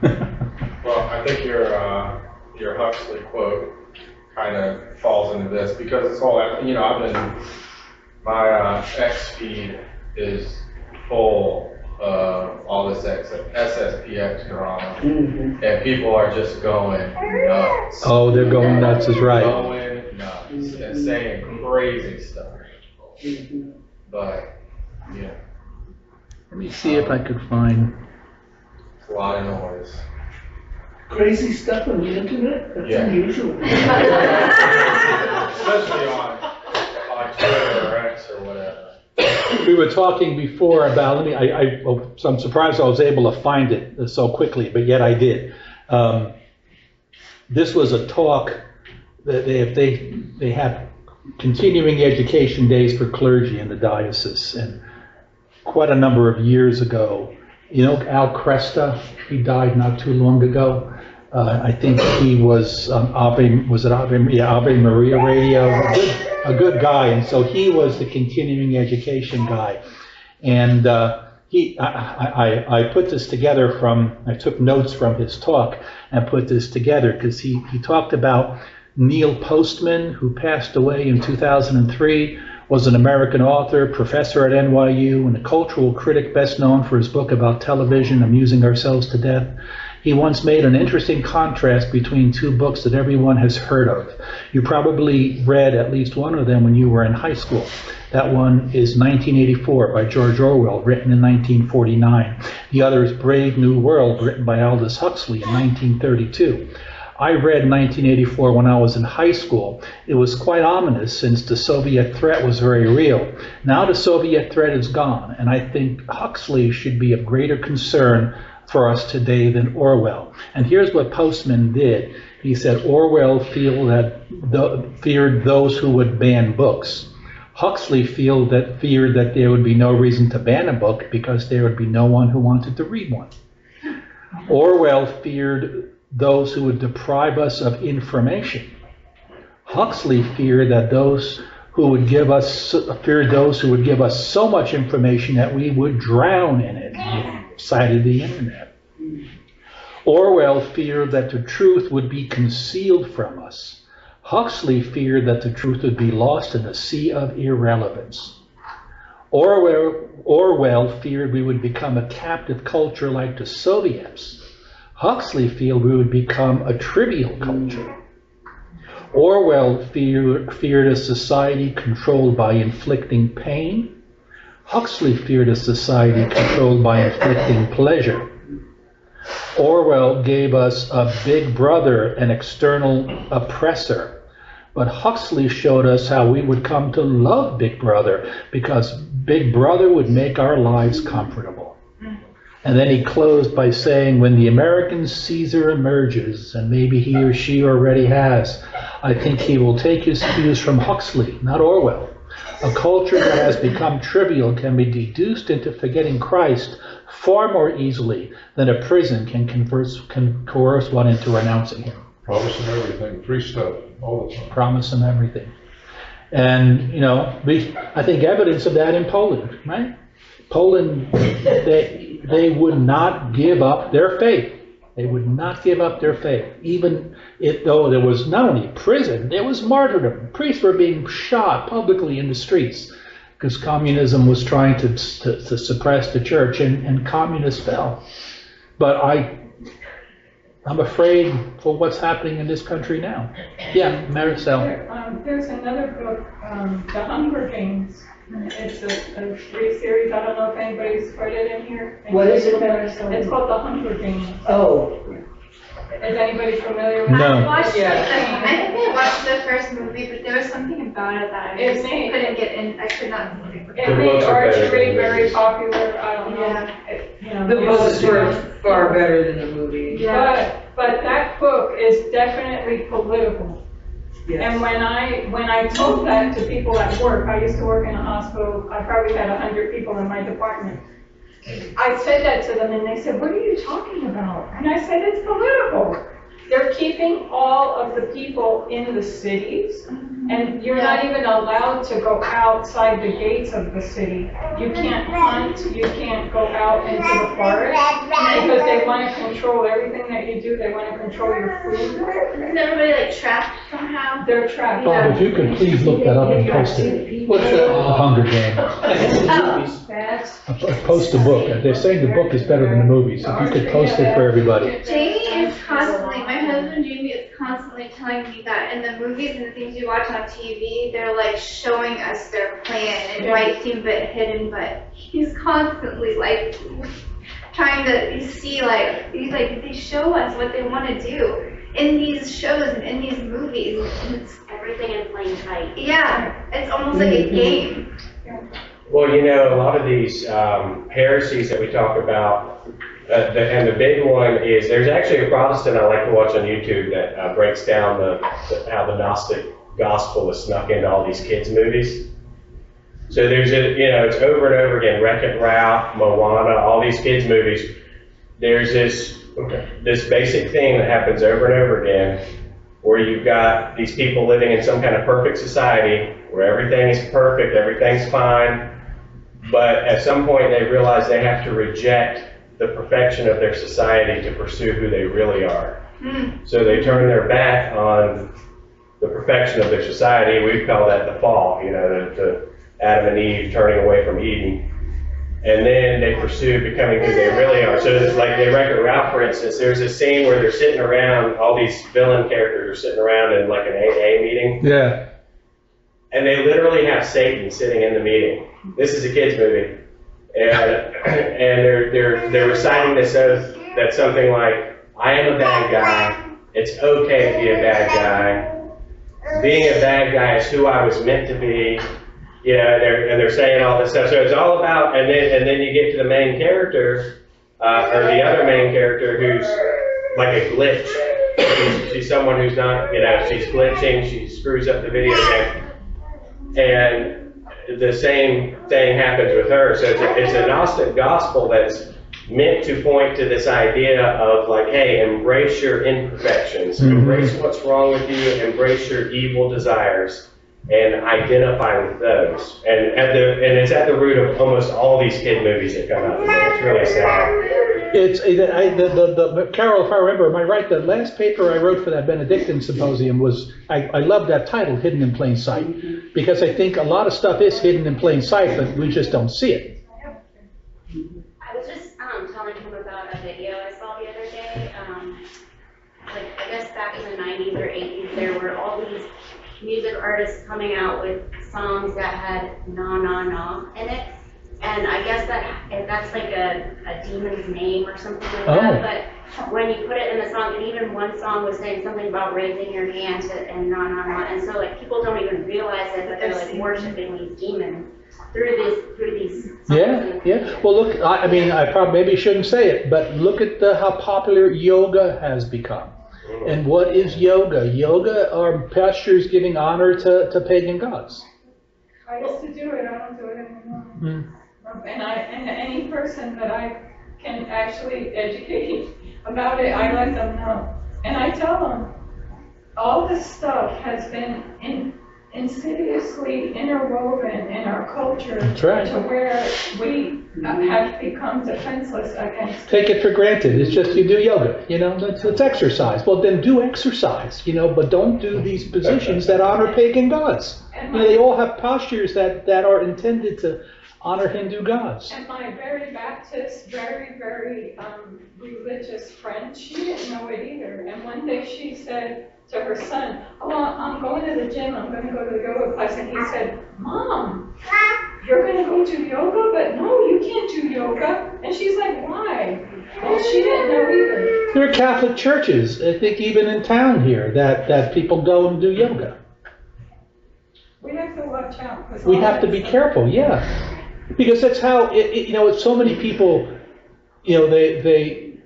Well, I think your Huxley quote kind of falls into this because it's all, my X feed is full of all this SSPX drama, and people are just going nuts. Oh, they're going nuts is right. Going nuts and saying crazy stuff. But, Let me see if I could find. It's a lot of noise. Crazy stuff on the internet? That's unusual. Especially on Twitter or X or whatever. We were talking before about, I'm surprised I was able to find it so quickly, but yet I did. This was a talk that they have continuing education days for clergy in the diocese, and quite a number of years ago, Al Cresta, he died not too long ago. I think he was Ave Maria Radio, a good guy, and so he was the continuing education guy. And I put this together I took notes from his talk and put this together because he talked about Neil Postman, who passed away in 2003, was an American author, professor at NYU, and a cultural critic best known for his book about television, Amusing Ourselves to Death. He once made an interesting contrast between two books that everyone has heard of. You probably read at least one of them when you were in high school. That one is 1984 by George Orwell, written in 1949. The other is Brave New World, written by Aldous Huxley in 1932. I read 1984 when I was in high school. It was quite ominous since the Soviet threat was very real. Now the Soviet threat is gone, and I think Huxley should be of greater concern for us today than Orwell. And here's what Postman did. He said Orwell feared those who would ban books. Huxley feared that there would be no reason to ban a book because there would be no one who wanted to read one. Orwell feared those who would deprive us of information. Huxley feared those who would give us so much information that we would drown in it. He cited the internet. Orwell feared that the truth would be concealed from us. Huxley feared that the truth would be lost in a sea of irrelevance. Orwell feared we would become a captive culture like the Soviets. Huxley feared we would become a trivial culture. Orwell feared a society controlled by inflicting pain. Huxley feared a society controlled by inflicting pleasure. Orwell gave us a big brother, an external oppressor. But Huxley showed us how we would come to love Big Brother, because Big Brother would make our lives comfortable. And then he closed by saying, when the American Caesar emerges, and maybe he or she already has, I think he will take his cues from Huxley, not Orwell. A culture that has become trivial can be deduced into forgetting Christ far more easily than a prison can coerce one into renouncing him. Promise them everything, free stuff, all the time. Promise them everything. And, I think evidence of that in Poland, right? Poland, they would not give up their faith. They would not give up their faith, even though there was not only prison, there was martyrdom. Priests were being shot publicly in the streets because communism was trying to suppress the church, and communists fell. But I'm afraid for what's happening in this country now. Yeah, Maricel. There's another book, The Hunger Games. It's a free series. I don't know if anybody's heard it in here. What is it, Maricel? It's called The Hunger Games. Oh. Is anybody familiar with No. it? I watched Yeah. I think I watched the first movie, but there was something about it that I It just made- couldn't get in. I could not. It The made books are better archery than the very movies. popular. I don't know. Yeah. The books were far better than the movie. Yeah. But that book is definitely political. Yes. And when I told that to people at work, I used to work in a hospital, I probably had 100 people in my department. I said that to them and they said, what are you talking about? And I said, it's political. They're keeping all of the people in the cities, and you're not even allowed to go outside the gates of the city. You can't hunt, you can't go out into the forest, because they want to control everything that you do. They want to control your food. Isn't everybody like trapped somehow? They're trapped. Bob, if you could please look that up and post it. What's that? The Hunger Games. Oh, That's, Post the book. They're saying the book is better than the movies. If you could post it for everybody. Jamie is constantly, my husband Jamie is constantly telling me that in the movies and the things we watch on TV, they're like showing us their plan. It might seem a bit hidden, but he's constantly like trying to see like, he's like, they show us what they want to do in these shows and in these movies. And it's Everything in plain sight. Yeah, it's almost like a game. Well, a lot of these heresies that we talk about, and the big one is, there's actually a Protestant I like to watch on YouTube that breaks down how the Gnostic gospel is snuck into all these kids' movies. So there's it's over and over again, Wreck-It Ralph, Moana, all these kids' movies. There's this basic thing that happens over and over again, where you've got these people living in some kind of perfect society, where everything is perfect, everything's fine, but at some point they realize they have to reject the perfection of their society to pursue who they really are. So they turn their back on the perfection of their society. We call that the fall, the Adam and Eve turning away from Eden. And then they pursue becoming who they really are. So it's like they Wreck-It Ralph, for instance, there's a scene where they're sitting around, all these villain characters are sitting around in like an AA meeting. Yeah. And they literally have Satan sitting in the meeting. This is a kid's movie. And they're reciting this oath that's something like, I am a bad guy. It's okay to be a bad guy. Being a bad guy is who I was meant to be. They're saying all this stuff. So it's all about, and then you get to the main character, or the other main character who's like a glitch. She's someone who's not, she's glitching, she screws up the video game. And the same thing happens with her. So it's a Gnostic gospel that's meant to point to this idea of like, hey, embrace your imperfections, embrace what's wrong with you, embrace your evil desires, and identify with those. And it's at the root of almost all these kid movies that come out today. It's really sad. Carol, if I remember, am I right? The last paper I wrote for that Benedictine symposium was, I love that title, Hidden in Plain Sight, because I think a lot of stuff is hidden in plain sight, but we just don't see it. I was just telling him about a video I saw the other day. I guess back in the 90s or 80s, there were all these music artists coming out with songs that had na na na in it. And I guess that's like a demon's name or something like that. But when you put it in the song, and even one song was saying something about raising your hand and na na na, and so like people don't even realize it, but they're like worshiping these demons through these songs. Yeah. Well, look, I mean, I probably maybe shouldn't say it, but look at how popular yoga has become. And what is yoga? Yoga are pastors giving honor to pagan gods. I used to do it. I don't do it anymore. And any person that I can actually educate about it, I let them know. And I tell them, all this stuff has been insidiously interwoven in our culture to where we have become defenseless against it. Take it for granted. It's just you do yoga, it's exercise. Well, then do exercise, but don't do these positions that honor pagan gods. They all have postures that are intended to honor Hindu gods. And my very Baptist, very religious friend, she didn't know it either. And one day she said to her son, "Oh, I'm going to the gym. I'm going to go to the yoga class." And he said, "Mom, you're going to go do yoga? But no, you can't do yoga." And she's like, "Why?" And she didn't know either. There are Catholic churches, I think even in town here, that people go and do yoga. We have to watch out. We have to be careful, yeah. Because that's how, so many people, they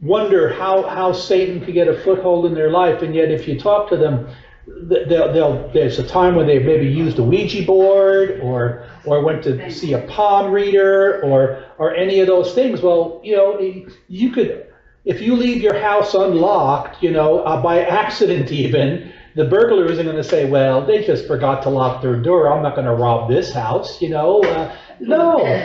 wonder how Satan could get a foothold in their life, and yet if you talk to them, there's a time when they maybe used a Ouija board or went to see a palm reader or any of those things. Well, you could, if you leave your house unlocked, by accident even, the burglar isn't going to say, well, they just forgot to lock their door. I'm not going to rob this house, No,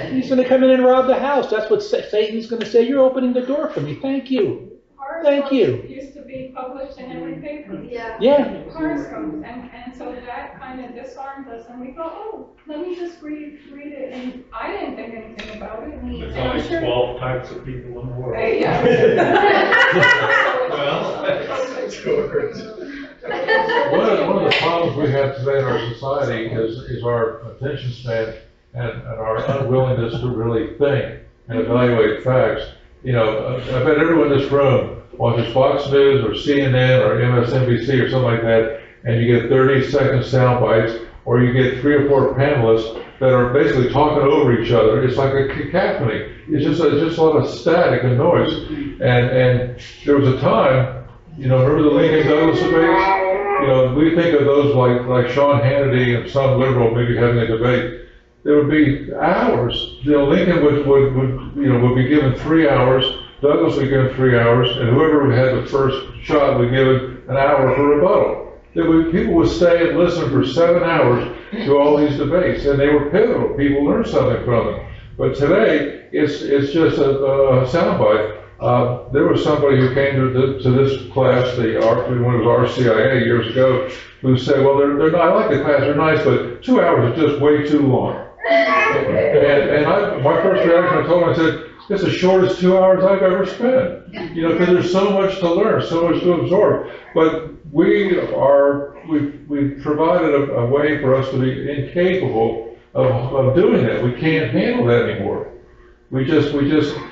he's going to come in and rob the house. That's what Satan's going to say. You're opening the door for me. Thank you. Thank you. Used to be published in every paper. Yeah. Horoscopes, and so that kind of disarmed us, and we thought, oh, let me just read it, and I didn't think anything about it. There's only 12 types of people in the world. Yeah. One of the problems we have today in our society is our attention span and our unwillingness to really think and evaluate facts. I bet everyone in this room watches Fox News or CNN or MSNBC or something like that, and you get 30-second sound bites, or you get 3 or 4 panelists that are basically talking over each other. It's like a cacophony. It's just a lot of static and noise. And there was a time, remember the Lincoln Douglas debates? We think of those like Sean Hannity and some liberal maybe having a debate. There would be hours. Lincoln would be given 3 hours. Douglas would be given 3 hours, and whoever had the first shot would be given an hour for rebuttal. People would stay and listen for 7 hours to all these debates, and they were pivotal. People learned something from them. But today, it's just a soundbite. There was somebody who came to this class, when it was RCIA years ago, who said, well, they're not, I like the class, they're nice, but 2 hours is just way too long. And my first reaction, I told him, I said, it's the shortest 2 hours I've ever spent. Because there's so much to learn, so much to absorb. But we've provided a way for us to be incapable of doing that. We can't handle that anymore. We just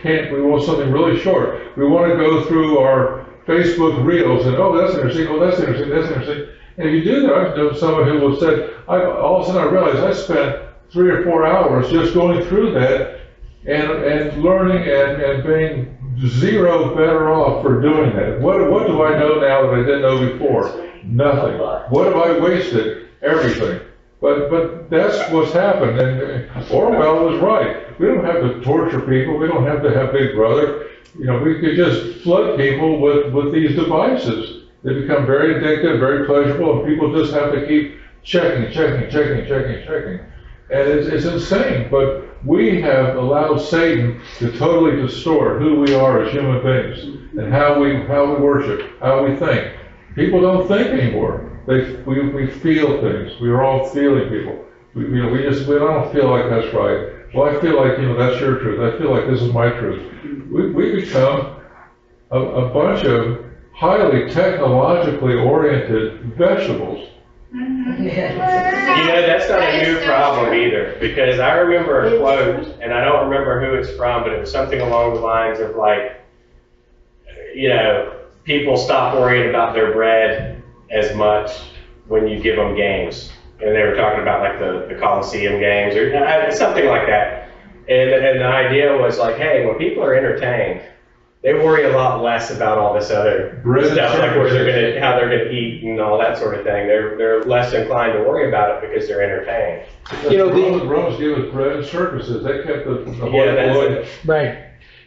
can't. We want something really short. We want to go through our Facebook reels and, oh, that's interesting, oh, that's interesting, that's interesting. And if you do that, I know someone who will say, all of a sudden I realized I spent 3 or 4 hours just going through that and learning and being zero better off for doing that. What do I know now that I didn't know before? Nothing. What have I wasted? Everything. But that's what's happened, and Orwell was right. We don't have to torture people. We don't have to have Big Brother. We could just flood people with these devices. They become very addictive, very pleasurable, and people just have to keep checking. And it's insane, but we have allowed Satan to totally distort who we are as human beings and how we worship, how we think. People don't think anymore. We feel things. We are all feeling people. We don't feel like that's right. Well, I feel like that's your truth. I feel like this is my truth. We become a bunch of highly technologically oriented vegetables. Mm-hmm. You know, that's not a new problem either, because I remember a quote, and I don't remember who it's from, but it was something along the lines of like, you know, people stop worrying about their bread as much when you give them games. And they were talking about like the Coliseum games or something like that. And the idea was like, hey, when people are entertained, they worry a lot less about all this other stuff, like where they're how they're gonna eat and all that sort of thing. They're less inclined to worry about it because they're entertained. You know, the Romans gave us bread and circuses. They kept the whole Right.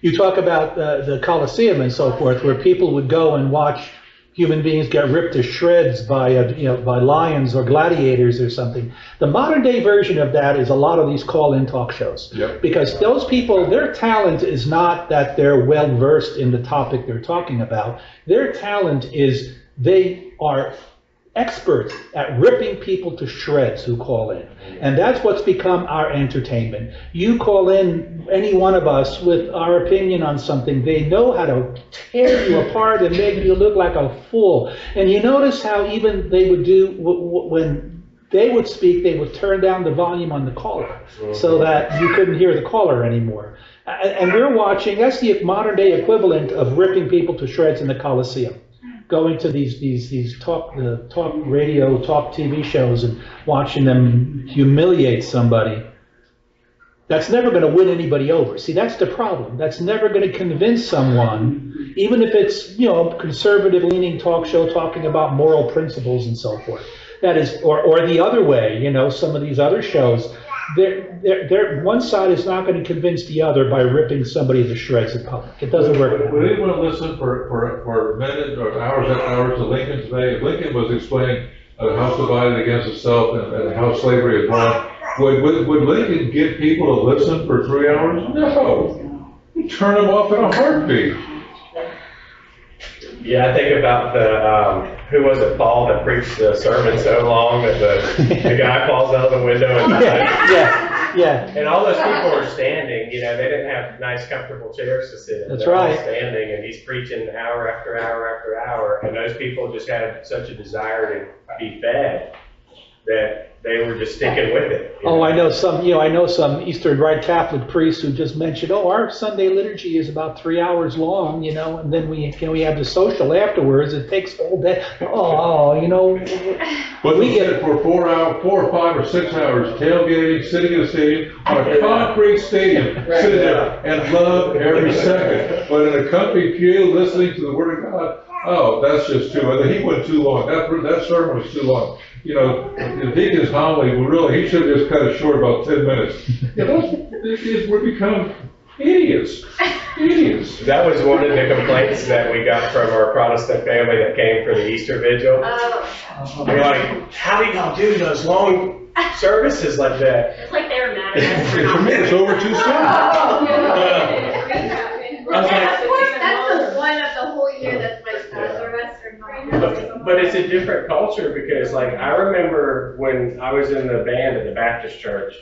You talk about the Coliseum and so forth, where people would go and watch human beings get ripped to shreds by by lions or gladiators or something. The modern day version of that is a lot of these call-in talk shows. Yep. Because those people, their talent is not that they're well versed in the topic they're talking about. Their talent is they are experts at ripping people to shreds who call in. And that's what's become our entertainment. You call in, any one of us, with our opinion on something, they know how to tear you apart and make you look like a fool. And you notice how even they would do, when they would speak, they would turn down the volume on the caller so that you couldn't hear the caller anymore. And we're watching, that's the modern day equivalent of ripping people to shreds in the Coliseum. Going to these talk radio, talk TV shows and watching them humiliate somebody. That's never going to win anybody over. See, that's the problem. That's never going to convince someone, even if it's, conservative-leaning talk show talking about moral principles and so forth. That is, or the other way, some of these other shows, one side is not going to convince the other by ripping somebody to shreds in public. It doesn't work. Would anyone listen for minutes or hours and hours to Lincoln today? If Lincoln was explaining a house divided against itself and how slavery is wrong, would Lincoln get people to listen for 3 hours? No. He'd turn them off in a heartbeat. Yeah, I think about who was it, Paul, that preached the sermon so long that the guy falls out of the window and dies. Yeah. And all those people were standing, they didn't have nice, comfortable chairs to sit in. That's They're all right. standing, and he's preaching hour after hour after hour, and those people just had such a desire to be fed that they were just sticking with it. Oh, I know some Eastern Rite Catholic priests who just mentioned, our Sunday liturgy is about 3 hours long, and then we have the social afterwards. It takes all day. But we get it for 4 or 5 or 6 hours, tailgating, sitting in a stadium, on a concrete stadium, sitting there and love every second. But in a comfy pew, listening to the Word of God, that's just too much. He went too long. That sermon was too long. The deacon's homily, he should have just cut it short about 10 minutes. We're becoming idiots. Idiots. That was one of the complaints that we got from our Protestant family that came for the Easter Vigil. They're like, how do y'all do those long services like that? It's like they were mad at us for not. For me, it's over too soon. That's the one of the whole year that's like the rest are not. But it's a different culture because, I remember when I was in the band at the Baptist church,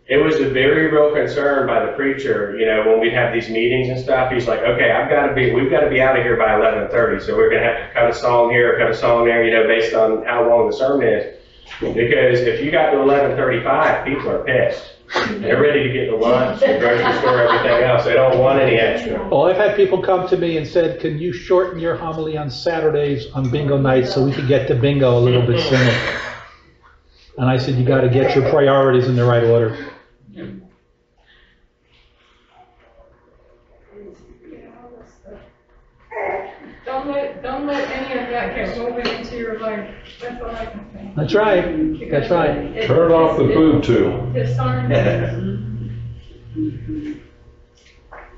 it was a very real concern by the preacher, when we'd have these meetings and stuff. He's like, okay, we've got to be out of here by 11:30, so we're going to have to cut a song here, cut a song there, based on how long the sermon is. Because if you got to 11:35, people are pissed. They're ready to get to lunch, the grocery store, everything else. They don't want any extra. Well, I've had people come to me and said, can you shorten your homily on Saturdays on bingo nights so we could get to bingo a little bit sooner? And I said, you got to get your priorities in the right order. Don't let any of that get woven into your life. That's all I can say. That's right. That's right. Turn off the food tube.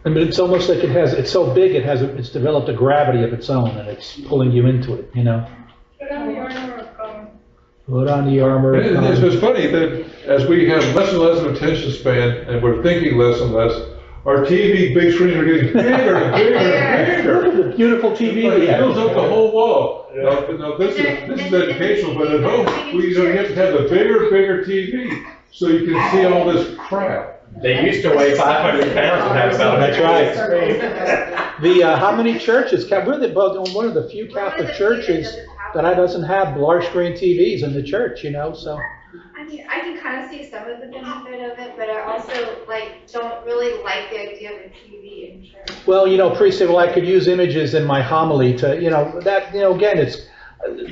I mean, it's almost like it's so big, it's developed a gravity of its own, and it's pulling you into it, Put on the armor of God. Put on the armor of God. It's funny that as we have less and less of an attention span, and we're thinking less and less, our TV big screens are getting bigger and bigger and bigger. Look at the beautiful TV we It have. fills up the whole wall. Now this is educational, but at home, you have to have a bigger TV so you can see all this crap. They used to weigh 500 pounds and have about That's right. How many churches, we're one of the few Catholic churches that doesn't have large screen TVs in the church, so. I mean, I can kind of see some of the benefit of it, but I also don't really like the idea of a TV in church. Well, priest said, well, I could use images in my homily to, again, it's,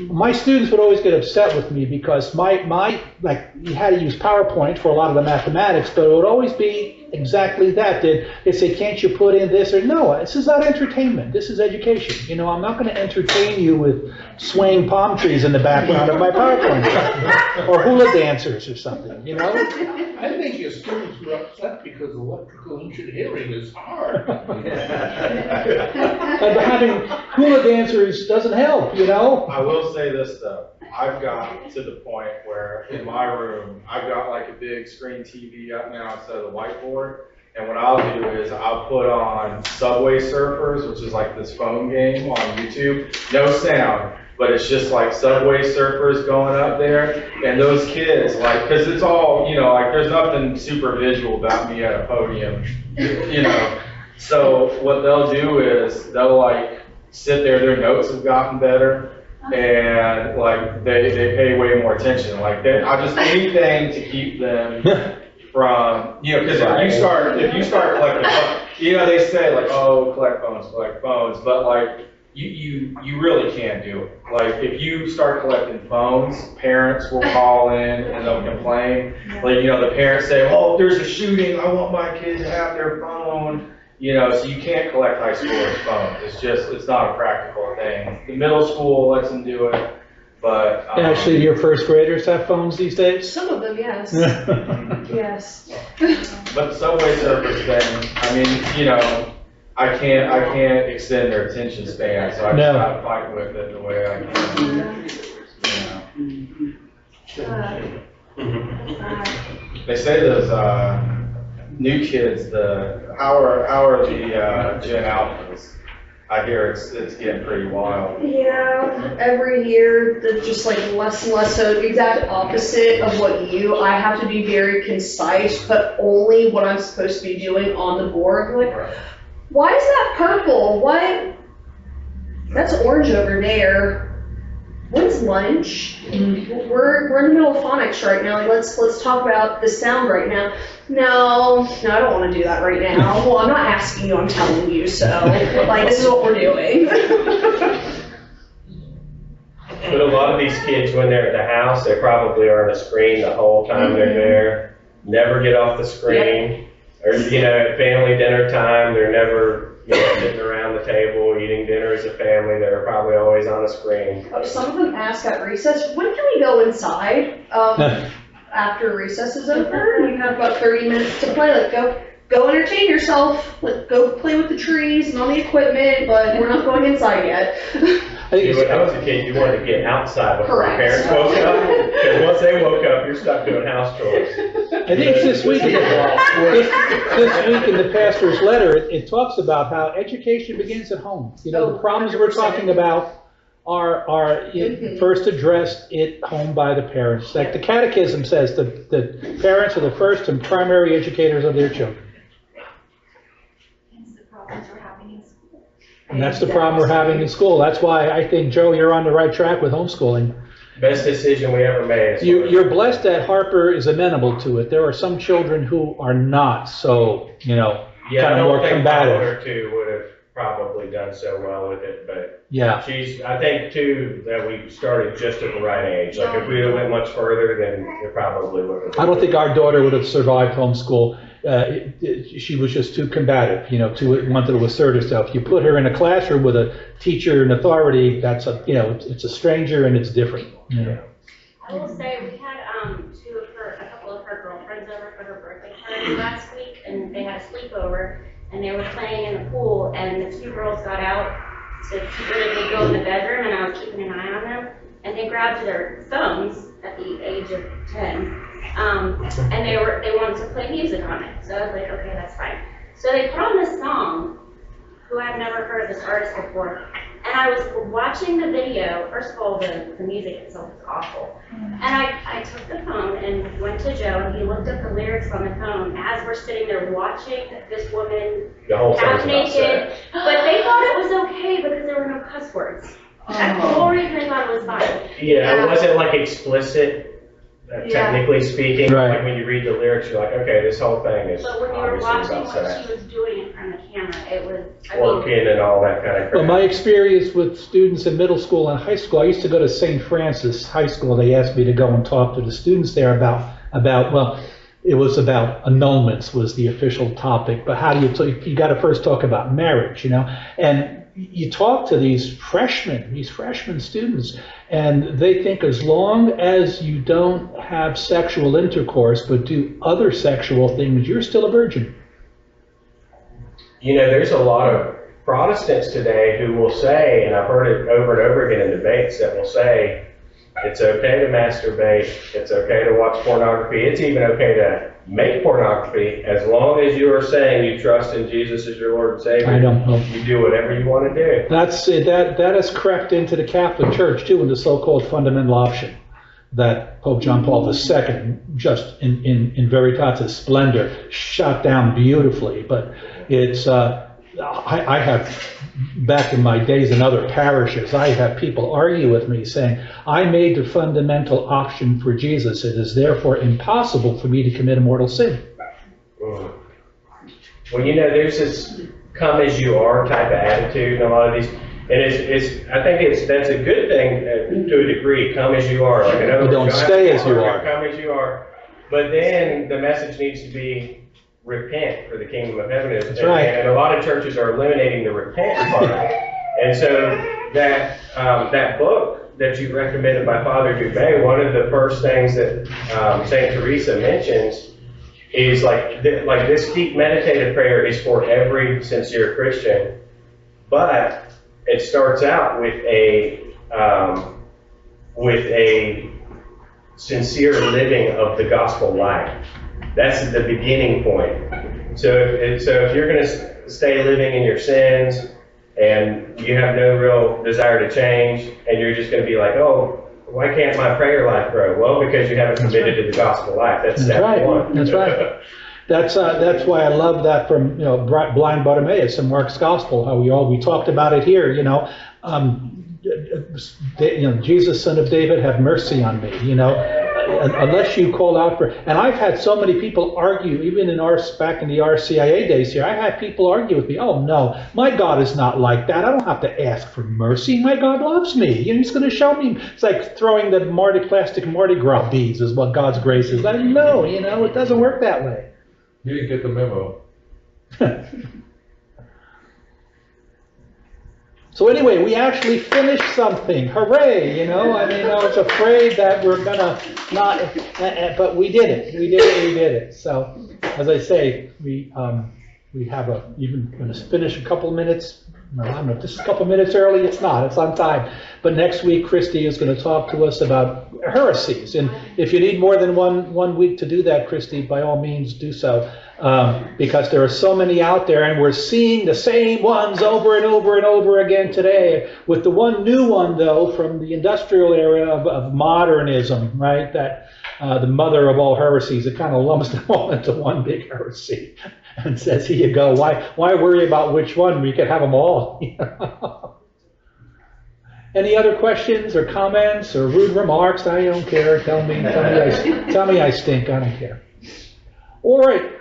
my students would always get upset with me because you had to use PowerPoint for a lot of the mathematics, but it would always be exactly that. They'd say, can't you put in this? Or no, this is not entertainment. This is education. I'm not going to entertain you with swaying palm trees in the background of my PowerPoint or hula dancers or something, I think your students were upset because electrical engineering is hard. And having hula dancers doesn't help, I will say this though, I've got to the point where in my room, I've got like a big screen TV up now instead of the whiteboard. And what I'll do is I'll put on Subway Surfers, which is like this phone game on YouTube. No sound, but it's just like Subway Surfers going up there. And those kids, because it's all, there's nothing super visual about me at a podium, So what they'll do is they'll sit there, their notes have gotten better. And they pay way more attention. I just anything to keep them from, because if you start collecting, they say collect phones, but you really can't do it. If you start collecting phones, parents will call in and they'll complain. The parents say, oh, there's a shooting, I want my kid to have their phone. So you can't collect high schoolers' phones. It's not a practical thing. The middle school lets them do it, but... Actually, your first graders have phones these days? Some of them, yes. Yes. But the Subway Surfers thing, I can't extend their attention span, so I just gotta fight with it the way I can. They say those new kids, how are the Gen Alphas? I hear it's getting pretty wild. Yeah, every year they're just less and less so. The exact opposite of what I have to be very concise, but only what I'm supposed to be doing on the board. Why is that purple? Why? That's orange over there. When's lunch? We're in the middle of phonics right now. Let's talk about the sound right now. No, I don't want to do that right now. Well, I'm not asking you, I'm telling you. So, this is what we're doing. But a lot of these kids, when they're at the house, they probably are on a screen the whole time they're there. Never get off the screen. Or, at family dinner time, they're never sitting around the table eating dinner as a family. They're probably always on a screen. Some of them ask at recess, when can we go inside after recess is over? You have about 30 minutes to play. Go entertain yourself. Go play with the trees and all the equipment, but we're not going inside yet. When I was a kid, you wanted to get outside before your parents woke up. Because once they woke up, you're stuck doing house chores. I think it's this week in the pastor's letter, it talks about how education begins at home. The problems 100%. We're talking about are first addressed at home by the parents. The catechism says the parents are the first and primary educators of their children. And that's the problem we're having in school. That's why I think, Joe, you're on the right track with homeschooling. Best decision we ever made. You're blessed that Harper is amenable to it. There are some children who are not, so, kind of more combative. Her too would have probably done so well with it, but yeah, I think too that we started just at the right age. If we had went much further, then it probably would have. I don't think our daughter would have survived homeschool. She was just too combative, wanted to assert herself. You put her in a classroom with a teacher and authority, that's it's a stranger and it's different. I will say we had a couple of her girlfriends over for her birthday party last week, and they had a sleepover, and they were playing in the pool, and the two girls got out to secretly go in the bedroom, and I was keeping an eye on them, and they grabbed their phones at the age of 10. And they wanted to play music on it. So I was like, okay, that's fine. So they put on this song, who I've never heard of this artist before. And I was watching the video. First of all, the music itself is awful. And I took the phone and went to Joe, and he looked up the lyrics on the phone as we're sitting there watching this woman The whole half thing's about naked. sex. But they thought it was okay because there were no cuss words. That's the whole reason they thought it was fine. Yeah, it wasn't like explicit, technically speaking. Right. Like when you read the lyrics, you're like, okay, this whole thing is But when you were obviously watching about what sex. she was doing in front of the camera, it was, I mean, Working and all that kind of crap. Well, my experience with students in middle school and high school, I used to go to St. Francis High School. They asked me to go and talk to the students there about well, it was about annulments was the official topic. But how do you got to first talk about marriage, and you talk to these freshman students, and they think as long as you don't have sexual intercourse but do other sexual things, you're still a virgin. There's a lot of Protestants today who will say, and I've heard it over and over again in debates, that will say, it's okay to masturbate, it's okay to watch pornography, it's even okay to make pornography, as long as you are saying you trust in Jesus as your Lord and Savior. I don't know. You do whatever you want to do. That has crept into the Catholic Church too, in the so-called fundamental option that Pope John Paul II, just in veritatis splendor, shot down beautifully. But it's I have, back in my days in other parishes, I have people argue with me saying, I made the fundamental option for Jesus. It is therefore impossible for me to commit a mortal sin. Well, there's this come as you are type of attitude in a lot of these. And I think that's a good thing to a degree, come as you are. Like, in other You don't words, stay as you are. Come as you are. But then the message needs to be, repent, for the kingdom of heaven is. That's right. And a lot of churches are eliminating the repent part. And so that book that you recommended by Father Dubé, one of the first things that St. Teresa mentions is like this deep meditative prayer is for every sincere Christian, but it starts out with a sincere living of the gospel life. That's the beginning point. So if you're going to stay living in your sins and you have no real desire to change, and you're just going to be like, oh, why can't my prayer life grow? Well, because you haven't committed to the gospel life. That's step one. That's right. That's why I love that from blind Bartimaeus in Mark's Gospel. How we talked about it here. Jesus, Son of David, have mercy on me. Unless you call out for, and I've had so many people argue, even back in the RCIA days here, I had people argue with me, oh no, my God is not like that. I don't have to ask for mercy. My God loves me. He's going to show me. It's like throwing the plastic Mardi Gras beads is what God's grace is. No, it doesn't work that way. You didn't get the memo. So anyway, we actually finished something. Hooray! I was afraid that we're gonna not, but we did it. We did it. So, as I say, we have even going to finish a couple of minutes. I don't know if this is a couple of minutes early. It's not. It's on time. But next week, Christy is going to talk to us about heresies. And if you need more than one week to do that, Christy, by all means do so. Because there are so many out there, and we're seeing the same ones over and over and over again today, with the one new one, though, from the industrial era of modernism, right? That the mother of all heresies, it kind of lumps them all into one big heresy and says, here you go. Why worry about which one? We could have them all. Any other questions or comments or rude remarks? I don't care. Tell me I stink. I don't care. All right.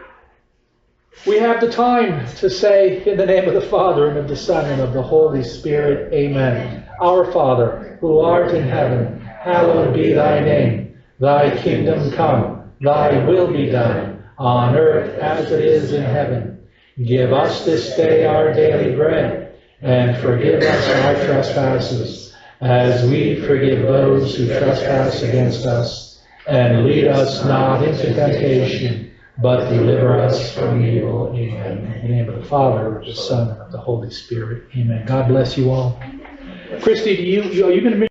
We have the time to say, in the name of the Father, and of the Son, and of the Holy Spirit, amen. Our Father, who art in heaven, hallowed be thy name. Thy kingdom come, thy will be done, on earth as it is in heaven. Give us this day our daily bread, and forgive us our trespasses, as we forgive those who trespass against us. And lead us not into temptation, but deliver us from evil. Amen. In the name of the Father, of the Son, and of the Holy Spirit. Amen. God bless you all. Christy, are you going to